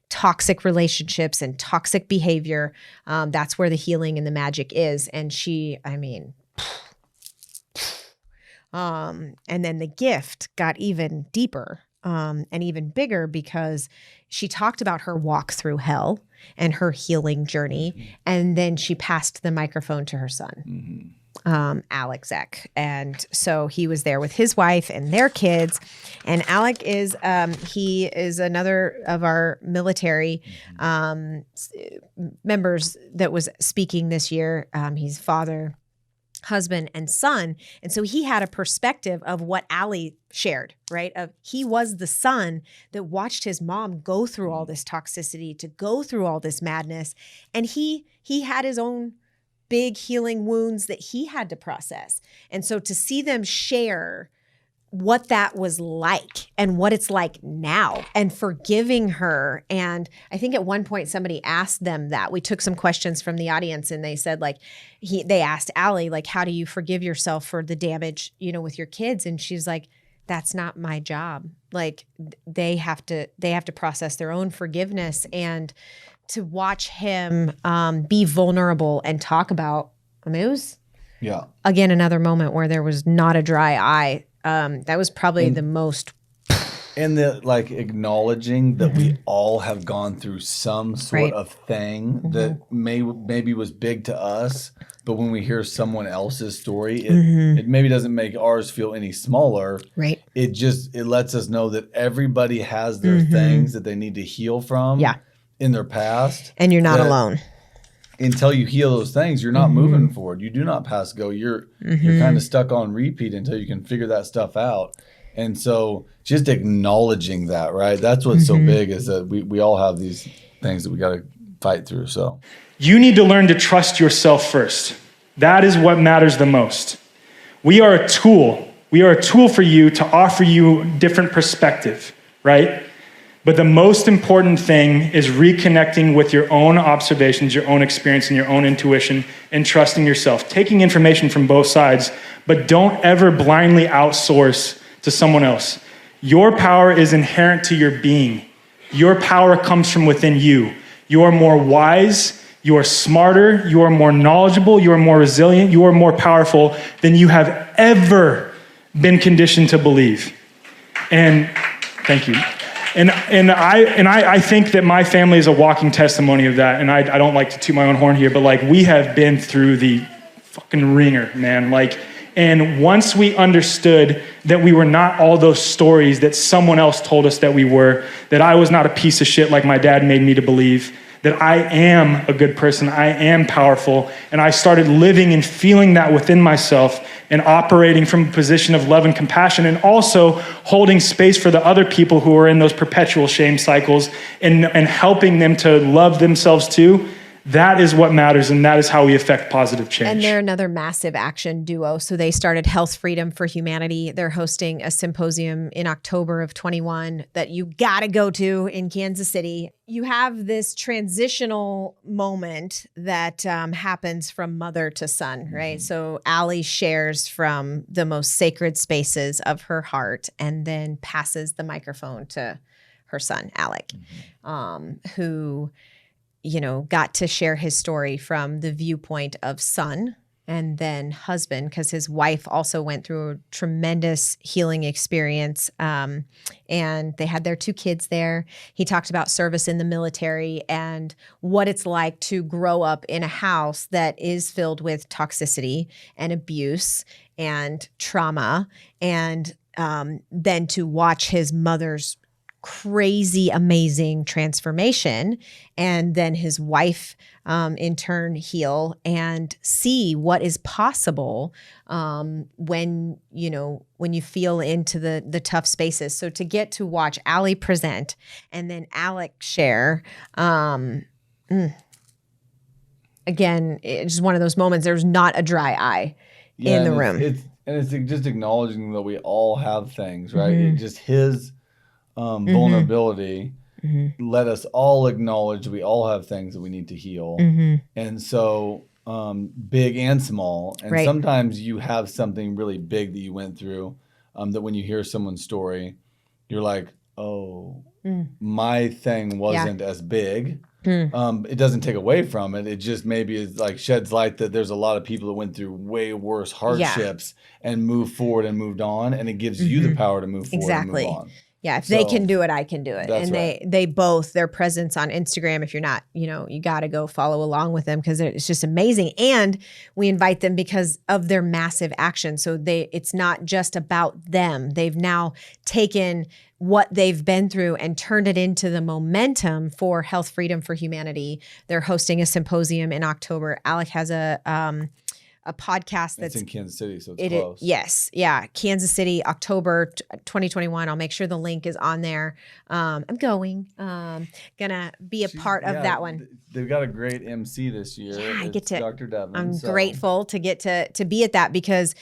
toxic relationships and toxic behavior, that's where the healing and the magic is. And and then the gift got even deeper and even bigger because she talked about her walk through hell and her healing journey. And then she passed the microphone to her son. Alec Zek. And so he was there with his wife and their kids. And Alec is, he is another of our military members that was speaking this year. He's father, husband, and son. And so he had a perspective of what Allie shared, right? Of he was the son that watched his mom go through all this toxicity, to go through all this madness. And he had his own big healing wounds that he had to process. And so to see them share what that was like and what it's like now, and forgiving her. And I think at one point somebody asked them that. We took some questions from the audience, and they said, like, they asked Allie, like, how do you forgive yourself for the damage, with your kids? And she's like, that's not my job. Like, they have to process their own forgiveness. And to watch him be vulnerable and talk about, it was again another moment where there was not a dry eye. That was probably the most. And acknowledging that we all have gone through some sort of thing that maybe was big to us, but when we hear someone else's story, it maybe doesn't make ours feel any smaller. Right. It lets us know that everybody has their things that they need to heal from in their past. And you're not alone. Until you heal those things, you're not moving forward. You do not pass go. You're kind of stuck on repeat until you can figure that stuff out. And so just acknowledging that, right? That's what's so big, is that we all have these things that we got to fight through. So you need to learn to trust yourself first. That is what matters the most. We are a tool. We are a tool for you to offer you different perspective, right? But the most important thing is reconnecting with your own observations, your own experience, and your own intuition, and trusting yourself. Taking information from both sides, but don't ever blindly outsource to someone else. Your power is inherent to your being. Your power comes from within you. You are more wise, you are smarter, you are more knowledgeable, you are more resilient, you are more powerful than you have ever been conditioned to believe. And thank you. And I think that my family is a walking testimony of that. And I don't like to toot my own horn here, but we have been through the fucking ringer, man. And once we understood that we were not all those stories that someone else told us that we were, that I was not a piece of shit like my dad made me to believe, that I am a good person, I am powerful, and I started living and feeling that within myself and operating from a position of love and compassion, and also holding space for the other people who are in those perpetual shame cycles and helping them to love themselves too. That is what matters, and that is how we affect positive change. And they're another massive action duo. So they started Health Freedom for Humanity. They're hosting a symposium in October of 21 that you got to go to in Kansas City. You have this transitional moment that happens from mother to son, right? So Allie shares from the most sacred spaces of her heart and then passes the microphone to her son, Alec, who got to share his story from the viewpoint of son and then husband, because his wife also went through a tremendous healing experience. And they had their 2 kids there. He talked about service in the military and what it's like to grow up in a house that is filled with toxicity and abuse and trauma. And then to watch his mother's crazy, amazing transformation, and then his wife in turn heal and see what is possible when you feel into the tough spaces. So to get to watch Allie present and then Alec share, again, it's just one of those moments. There's not a dry eye in the room. It's just acknowledging that we all have things, right? It just his vulnerability let us all acknowledge we all have things that we need to heal. And so big and small, and sometimes you have something really big that you went through, that when you hear someone's story you're like, oh, my thing wasn't as big. It doesn't take away from it. It just maybe is sheds light that there's a lot of people that went through way worse hardships and moved forward and moved on, and it gives you the power to move forward and move on. Yeah, if they can do it, I can do it. And they both, their presence on Instagram, if you're not, you got to go follow along with them because it's just amazing. And we invite them because of their massive action. So it's not just about them. They've now taken what they've been through and turned it into the momentum for Health Freedom for Humanity. They're hosting a symposium in October. Alec has a a podcast that's It's in Kansas City, so it's it close. yes, yeah, Kansas City, October 2021. I'll make sure the link is on there. I'm going. Gonna be a part of that one. They've got a great MC this year. Yeah, I It's get to. Dr. Devin. I'm grateful to get to be at that because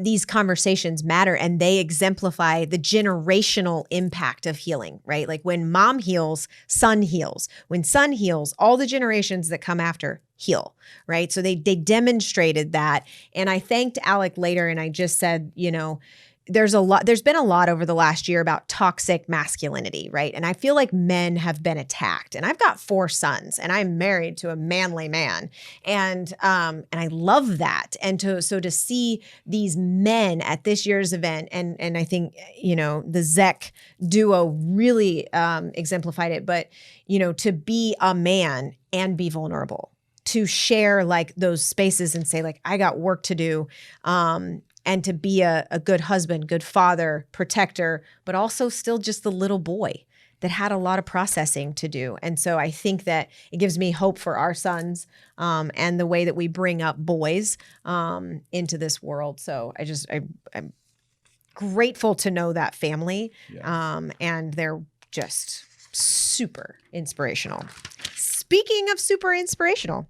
these conversations matter and they exemplify the generational impact of healing, right? Like when mom heals, son heals. When son heals, all the generations that come after heal, right? So they demonstrated that. And I thanked Alec later and I just said, there's been a lot over the last year about toxic masculinity, right? And I feel like men have been attacked. And I've got 4 sons and I'm married to a manly man. And I love that. And to see these men at this year's event, and I think, the Zek duo really exemplified it, but, to be a man and be vulnerable, to share like those spaces and say like, I got work to do. And to be a good husband, good father, protector, but also still just the little boy that had a lot of processing to do. And so I think that it gives me hope for our sons and the way that we bring up boys into this world. So I'm grateful to know that family. Yes. And they're just super inspirational. Speaking of super inspirational,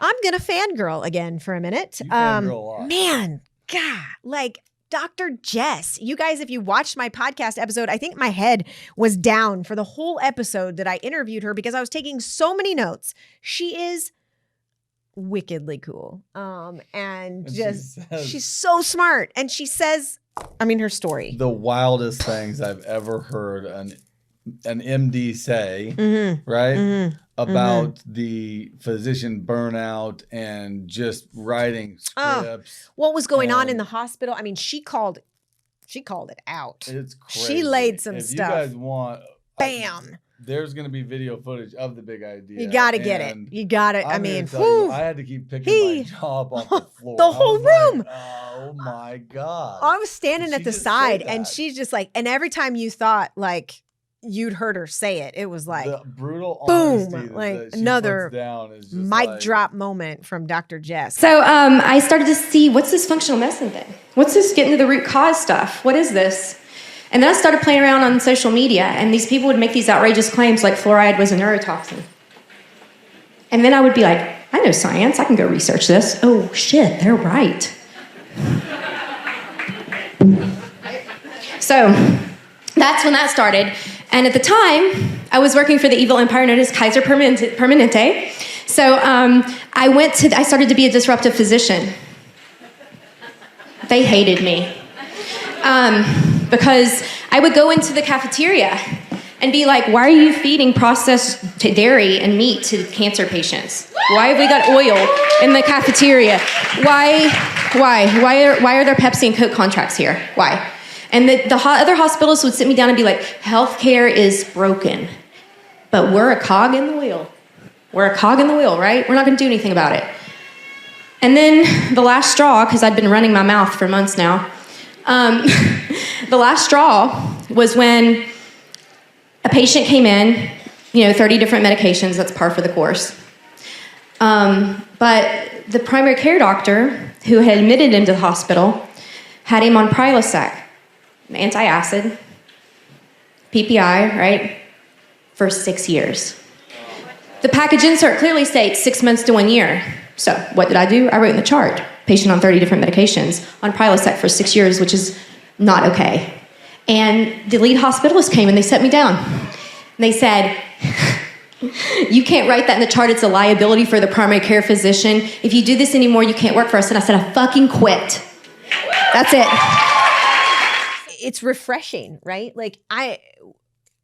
I'm going to fangirl again for a minute. You fangirl a lot. Man, God, like Dr. Jess, you guys, if you watched my podcast episode, I think my head was down for the whole episode that I interviewed her because I was taking so many notes. She is wickedly cool. And she's so smart. And she says, her story. The wildest things I've ever heard an MD say, right? Mm-hmm. About the physician burnout and just writing scripts. What was going on in the hospital? She called it out. It's crazy. She laid some if stuff. You guys want, bam. There's going to be video footage of the big idea. You got to get it. You got it. I had to keep picking my job off the floor. The whole room. Like, oh my God. I was standing at the side and she's just like, and every time you thought like, you'd heard her say it. It was like the brutal boom, honesty like that she another puts down is just mic drop moment from Dr. Jess. So I started to see, what's this functional medicine thing? What's this getting to the root cause stuff? What is this? And then I started playing around on social media, and these people would make these outrageous claims like fluoride was a neurotoxin. And then I would be like, I know science. I can go research this. Oh shit, they're right. So that's when that started. And at the time, I was working for the evil empire known as Kaiser Permanente. So I started to be a disruptive physician. They hated me. Because I would go into the cafeteria and be like, why are you feeding processed dairy and meat to cancer patients? Why have we got oil in the cafeteria? Why are there Pepsi and Coke contracts here? Why? And the other hospitals would sit me down and be like, healthcare is broken, but we're a cog in the wheel. We're a cog in the wheel, right? We're not going to do anything about it. And then the last straw, because I'd been running my mouth for months now, the last straw was when a patient came in, 30 different medications, that's par for the course. But the primary care doctor who had admitted him to the hospital had him on Prilosec, antacid, PPI, right, for 6 years. The package insert clearly states 6 months to 1 year. So what did I do? I wrote in the chart, patient on 30 different medications, on Prilosec for 6 years, which is not okay. And the lead hospitalist came and they set me down. And they said, you can't write that in the chart. It's a liability for the primary care physician. If you do this anymore, you can't work for us. And I said, I fucking quit. That's it. It's refreshing, right? Like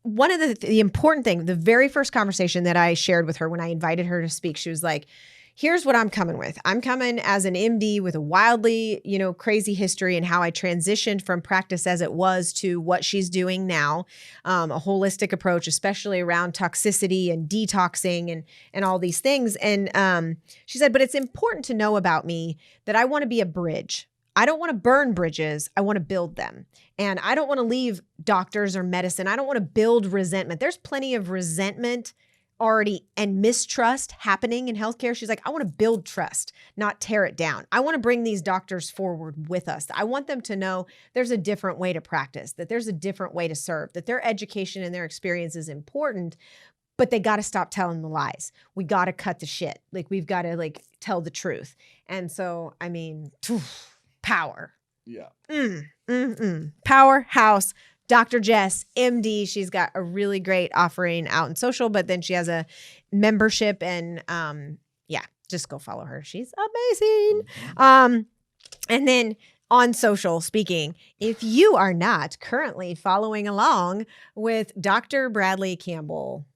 one of the important thing, the very first conversation that I shared with her when I invited her to speak, she was like, here's what I'm coming with. I'm coming as an MD with a wildly, crazy history and how I transitioned from practice as it was to what she's doing now, a holistic approach, especially around toxicity and detoxing and all these things. And she said, but it's important to know about me that I want to be a bridge. I don't want to burn bridges. I want to build them. And I don't want to leave doctors or medicine. I don't want to build resentment. There's plenty of resentment already and mistrust happening in healthcare. She's like, I want to build trust, not tear it down. I want to bring these doctors forward with us. I want them to know there's a different way to practice, that there's a different way to serve, that their education and their experience is important, but they got to stop telling the lies. We got to cut the shit. Like, we've got to like tell the truth. And so, I mean, power. Yeah. Powerhouse. Dr. Jess, MD, she's got a really great offering out in social, but then she has a membership and just go follow her. She's amazing. And then on social, speaking, if you are not currently following along with Dr. Bradley Campbell,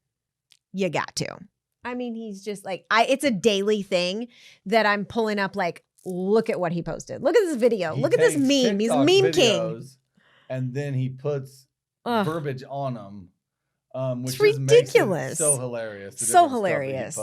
you got to. I mean, he's just like, it's a daily thing that I'm pulling up, like, look at what he posted. Look at this video. Look at this meme. He's meme king. And then he puts verbiage on them, which it's ridiculous. Makes it so hilarious. So hilarious.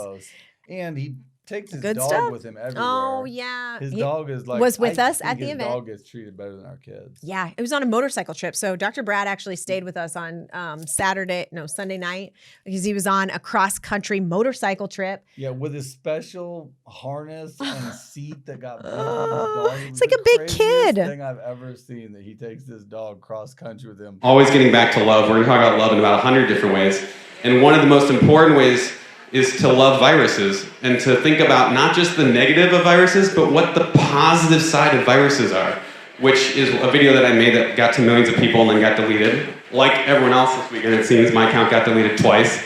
And he takes his Good dog stuff. with him everywhere. Oh, yeah. His dog is like, was with I us think at the his event. dog gets treated better than our kids. Yeah, it was on a motorcycle trip. So Dr. Brad actually stayed with us on Sunday night, because he was on a cross-country motorcycle trip. Yeah, with his special harness and seat that got built on his dog. It's like a big kid. Thing I've ever seen, that he takes this dog cross-country with him. Always getting back to love. We're going to talk about love in about 100 different ways. And one of the most important ways is to love viruses and to think about not just the negative of viruses, but what the positive side of viruses are, which is a video that I made that got to millions of people and then got deleted. Like everyone else this weekend, it seems, my account got deleted twice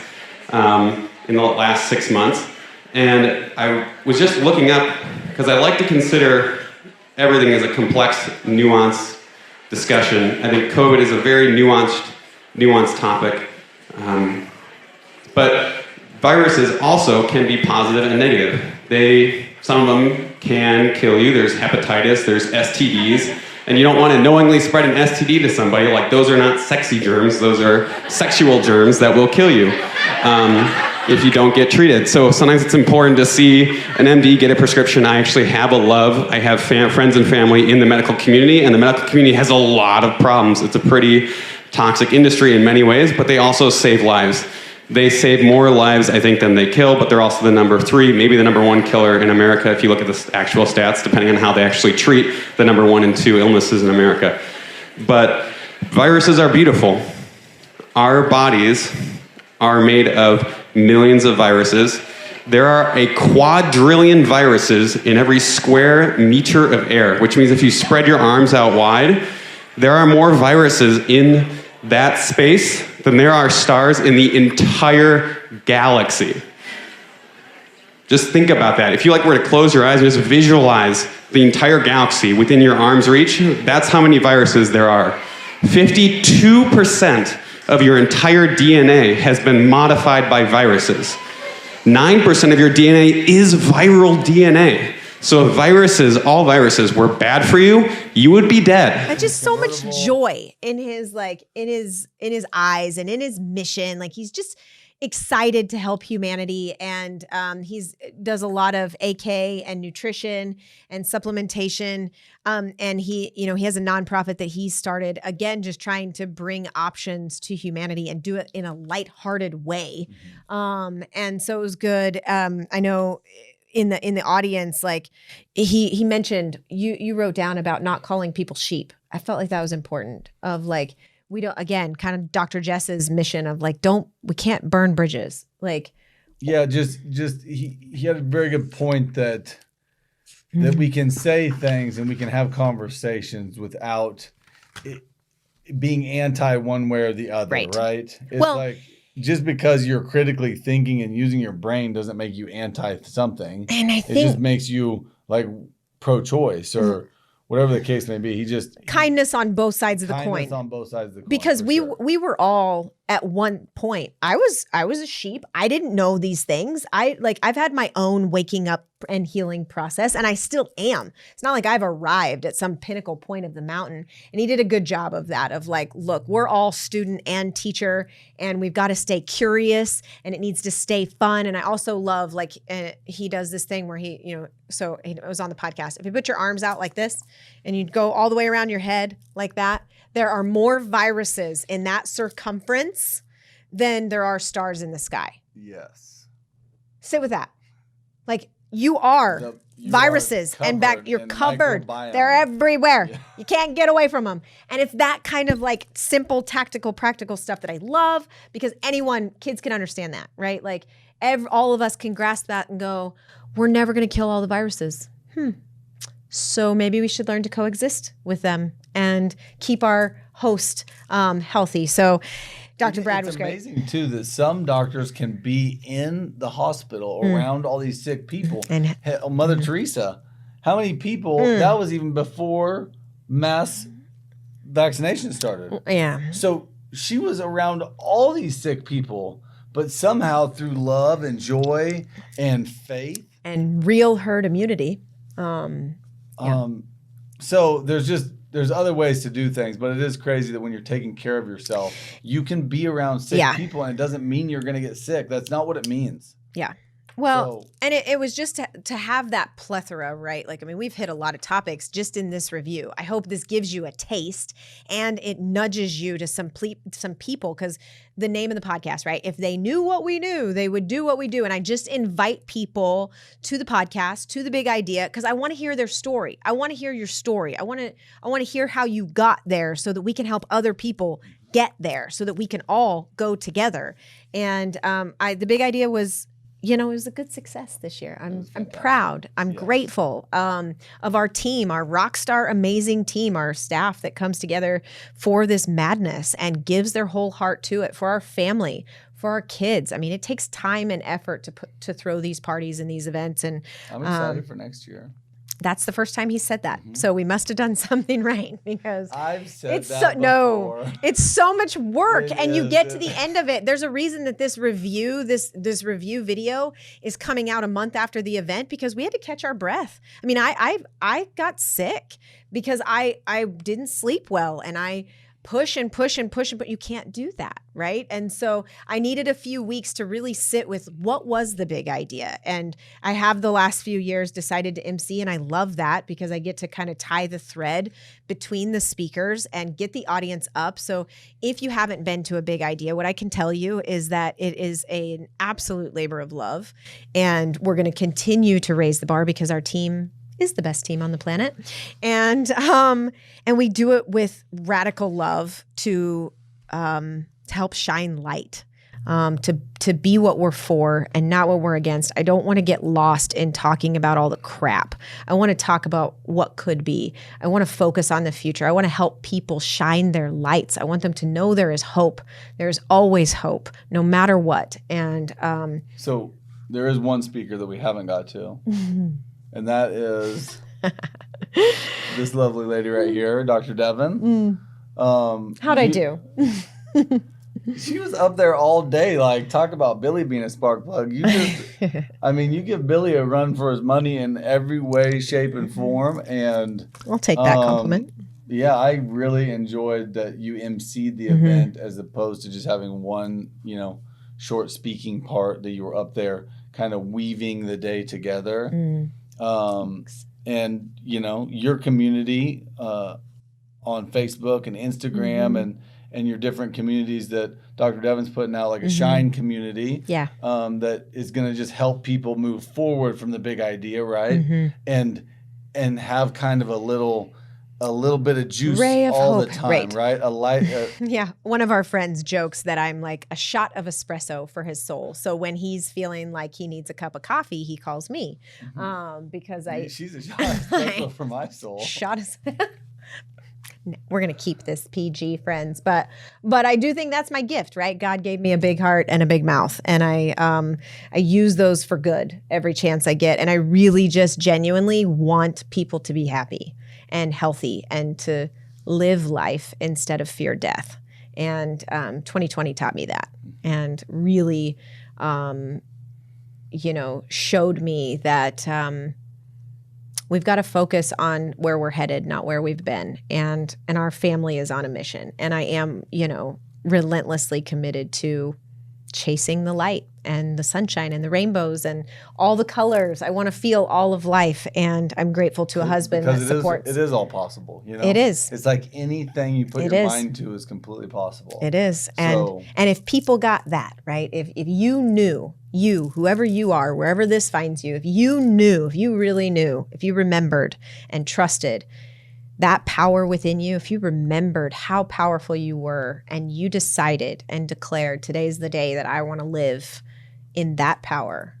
in the last 6 months. And I was just looking up, because I like to consider everything as a complex, nuanced discussion. I think COVID is a very nuanced topic. But viruses also can be positive and negative. Some of them can kill you. There's hepatitis, there's STDs, and you don't want to knowingly spread an STD to somebody. Like, those are not sexy germs, those are sexual germs that will kill you if you don't get treated. So sometimes it's important to see an MD, get a prescription. I actually have I have friends and family in the medical community, and the medical community has a lot of problems. It's a pretty toxic industry in many ways, but they also save lives. They save more lives, I think, than they kill, but they're also the number 3, maybe the number 1 killer in America, if you look at the actual stats, depending on how they actually treat the number 1 and 2 illnesses in America. But viruses are beautiful. Our bodies are made of millions of viruses. There are a quadrillion viruses in every square meter of air, which means if you spread your arms out wide, there are more viruses in that space than there are stars in the entire galaxy. Just think about that. If you were to close your eyes and just visualize the entire galaxy within your arm's reach, that's how many viruses there are. 52% of your entire DNA has been modified by viruses. 9% of your DNA is viral DNA. So if all viruses were bad for you, you would be dead. And just so much joy in his in his eyes and in his mission. Like, he's just excited to help humanity, and he's does a lot of AK and nutrition and supplementation. And he has a nonprofit that he started, again, just trying to bring options to humanity and do it in a lighthearted way. And so it was good. I know in the audience, like he mentioned, you wrote down about not calling people sheep. I felt like that was important, of like, we don't, again, kind of Dr. Jess's mission of like, we can't burn bridges. Like, yeah, just he had a very good point that we can say things and we can have conversations without it being anti one way or the other, right? It's like, just because you're critically thinking and using your brain doesn't make you anti something. And it just makes you like pro-choice or whatever the case may be. Kindness on both sides of the coin. Kindness on both sides of the coin. Because we were all at one point. I was a sheep. I didn't know these things. I've had my own waking up and healing process, and I still am. It's not like I've arrived at some pinnacle point of the mountain. And he did a good job of that, of like, look, we're all student and teacher, and we've got to stay curious, and it needs to stay fun. And I also love, like, he does this thing where so it was on the podcast. If you put your arms out like this and you go all the way around your head like that, there are more viruses in that circumference than there are stars in the sky. Yes. Sit with that. Like you are viruses and you're covered. They're everywhere. Yeah. You can't get away from them. And it's that kind of like simple, tactical, practical stuff that I love because kids can understand that, right? Like all of us can grasp that and go, we're never going to kill all the viruses. So maybe we should learn to coexist with them and keep our host healthy. So Dr. Brad was great. It's amazing, too, that some doctors can be in the hospital around all these sick people. And Mother Teresa, how many people, that was even before mass vaccination started. Yeah. So she was around all these sick people, but somehow through love and joy and faith. And real herd immunity. So there's other ways to do things, but it is crazy that when you're taking care of yourself, you can be around sick people and it doesn't mean you're going to get sick. That's not what it means. Yeah. Well, and it was just to have that plethora, right? Like, I mean, we've hit a lot of topics just in this review. I hope this gives you a taste and it nudges you to some people, because the name of the podcast, right? If they knew what we knew, they would do what we do. And I just invite people to the podcast, to the big idea, because I want to hear their story. I want to hear your story. I want to hear how you got there so that we can help other people get there so that we can all go together. And the big idea was, it was a good success this year. I'm proud. I'm grateful of our team, our rock star, amazing team, our staff that comes together for this madness and gives their whole heart to it, for our family, for our kids. I mean, it takes time and effort to throw these parties and these events. And I'm excited for next year. That's the first time he said that. Mm-hmm. So we must have done something right, because I've said that before. It's so much work. You get to the end of it. There's a reason that this review video is coming out a month after the event, because we had to catch our breath. I mean, I got sick because I didn't sleep well, and I push, but you can't do that, right? And so I needed a few weeks to really sit with what was the big idea. And I have the last few years decided to MC, and I love that because I get to kind of tie the thread between the speakers and get the audience up. So if you haven't been to a big idea, what I can tell you is that it is an absolute labor of love, and we're going to continue to raise the bar because our team is the best team on the planet. And we do it with radical love to help shine light, to be what we're for and not what we're against. I don't want to get lost in talking about all the crap. I want to talk about what could be. I want to focus on the future. I want to help people shine their lights. I want them to know there is hope. There is always hope, no matter what. And so there is one speaker that we haven't got to. And that is this lovely lady right here, Dr. Devin. How'd I do? She was up there all day, like, talk about Billy being a spark plug. You give Billy a run for his money in every way, shape, and form. And I'll take that compliment. Yeah, I really enjoyed that you emceed the event as opposed to just having one, short speaking part, that you were up there kind of weaving the day together. And your community on Facebook and Instagram and your different communities that Dr. Devin's putting out, like a Shine community, that is going to just help people move forward from the big idea, right? And have kind of a little bit of juice all the time, right? A light. Yeah. One of our friends jokes that I'm like a shot of espresso for his soul. So when he's feeling like he needs a cup of coffee, he calls me because she's a shot of espresso for my soul. Shot of. We're going to keep this PG, friends. But I do think that's my gift, right? God gave me a big heart and a big mouth. And I use those for good every chance I get. And I really just genuinely want people to be happy and healthy and to live life instead of fear death. And 2020 taught me that, and really, showed me that we've got to focus on where we're headed, not where we've been. And our family is on a mission. And I am, relentlessly committed to chasing the light and the sunshine and the rainbows and all the colors. I want to feel all of life, and I'm grateful to a husband that supports. It is all possible, you know. It is. It's like anything you put your mind to is completely possible. It is. And if people got that, right? If you knew, whoever you are, wherever this finds you, if you knew, if you really knew, if you remembered and trusted that power within you, if you remembered how powerful you were and you decided and declared, today's the day that I want to live in that power,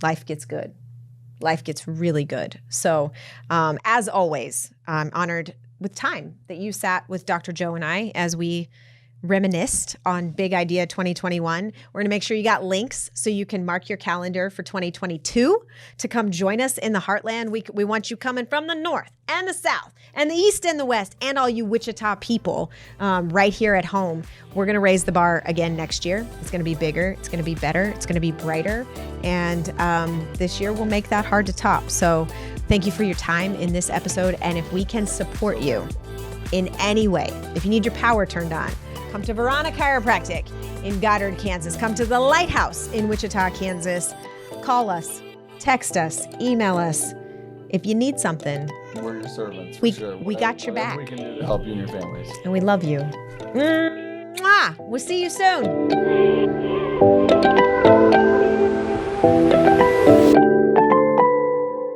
life gets good. Life gets really good. So as always, I'm honored with time that you sat with Dr. Joe and I as we reminisced on Big Idea 2021. We're going to make sure you got links so you can mark your calendar for 2022 to come join us in the Heartland. We want you coming from the north and the south and the east and the west and all you Wichita people right here at home. We're going to raise the bar again next year. It's going to be bigger. It's going to be better. It's going to be brighter. And this year we'll make that hard to top. So thank you for your time in this episode. And if we can support you in any way, if you need your power turned on, come to Vrana Chiropractic in Goddard, Kansas. Come to the Lighthouse in Wichita, Kansas. Call us, text us, email us. If you need something, we're your servants. We got your back. We can do to help you and your families. And we love you. Mwah! We'll see you soon.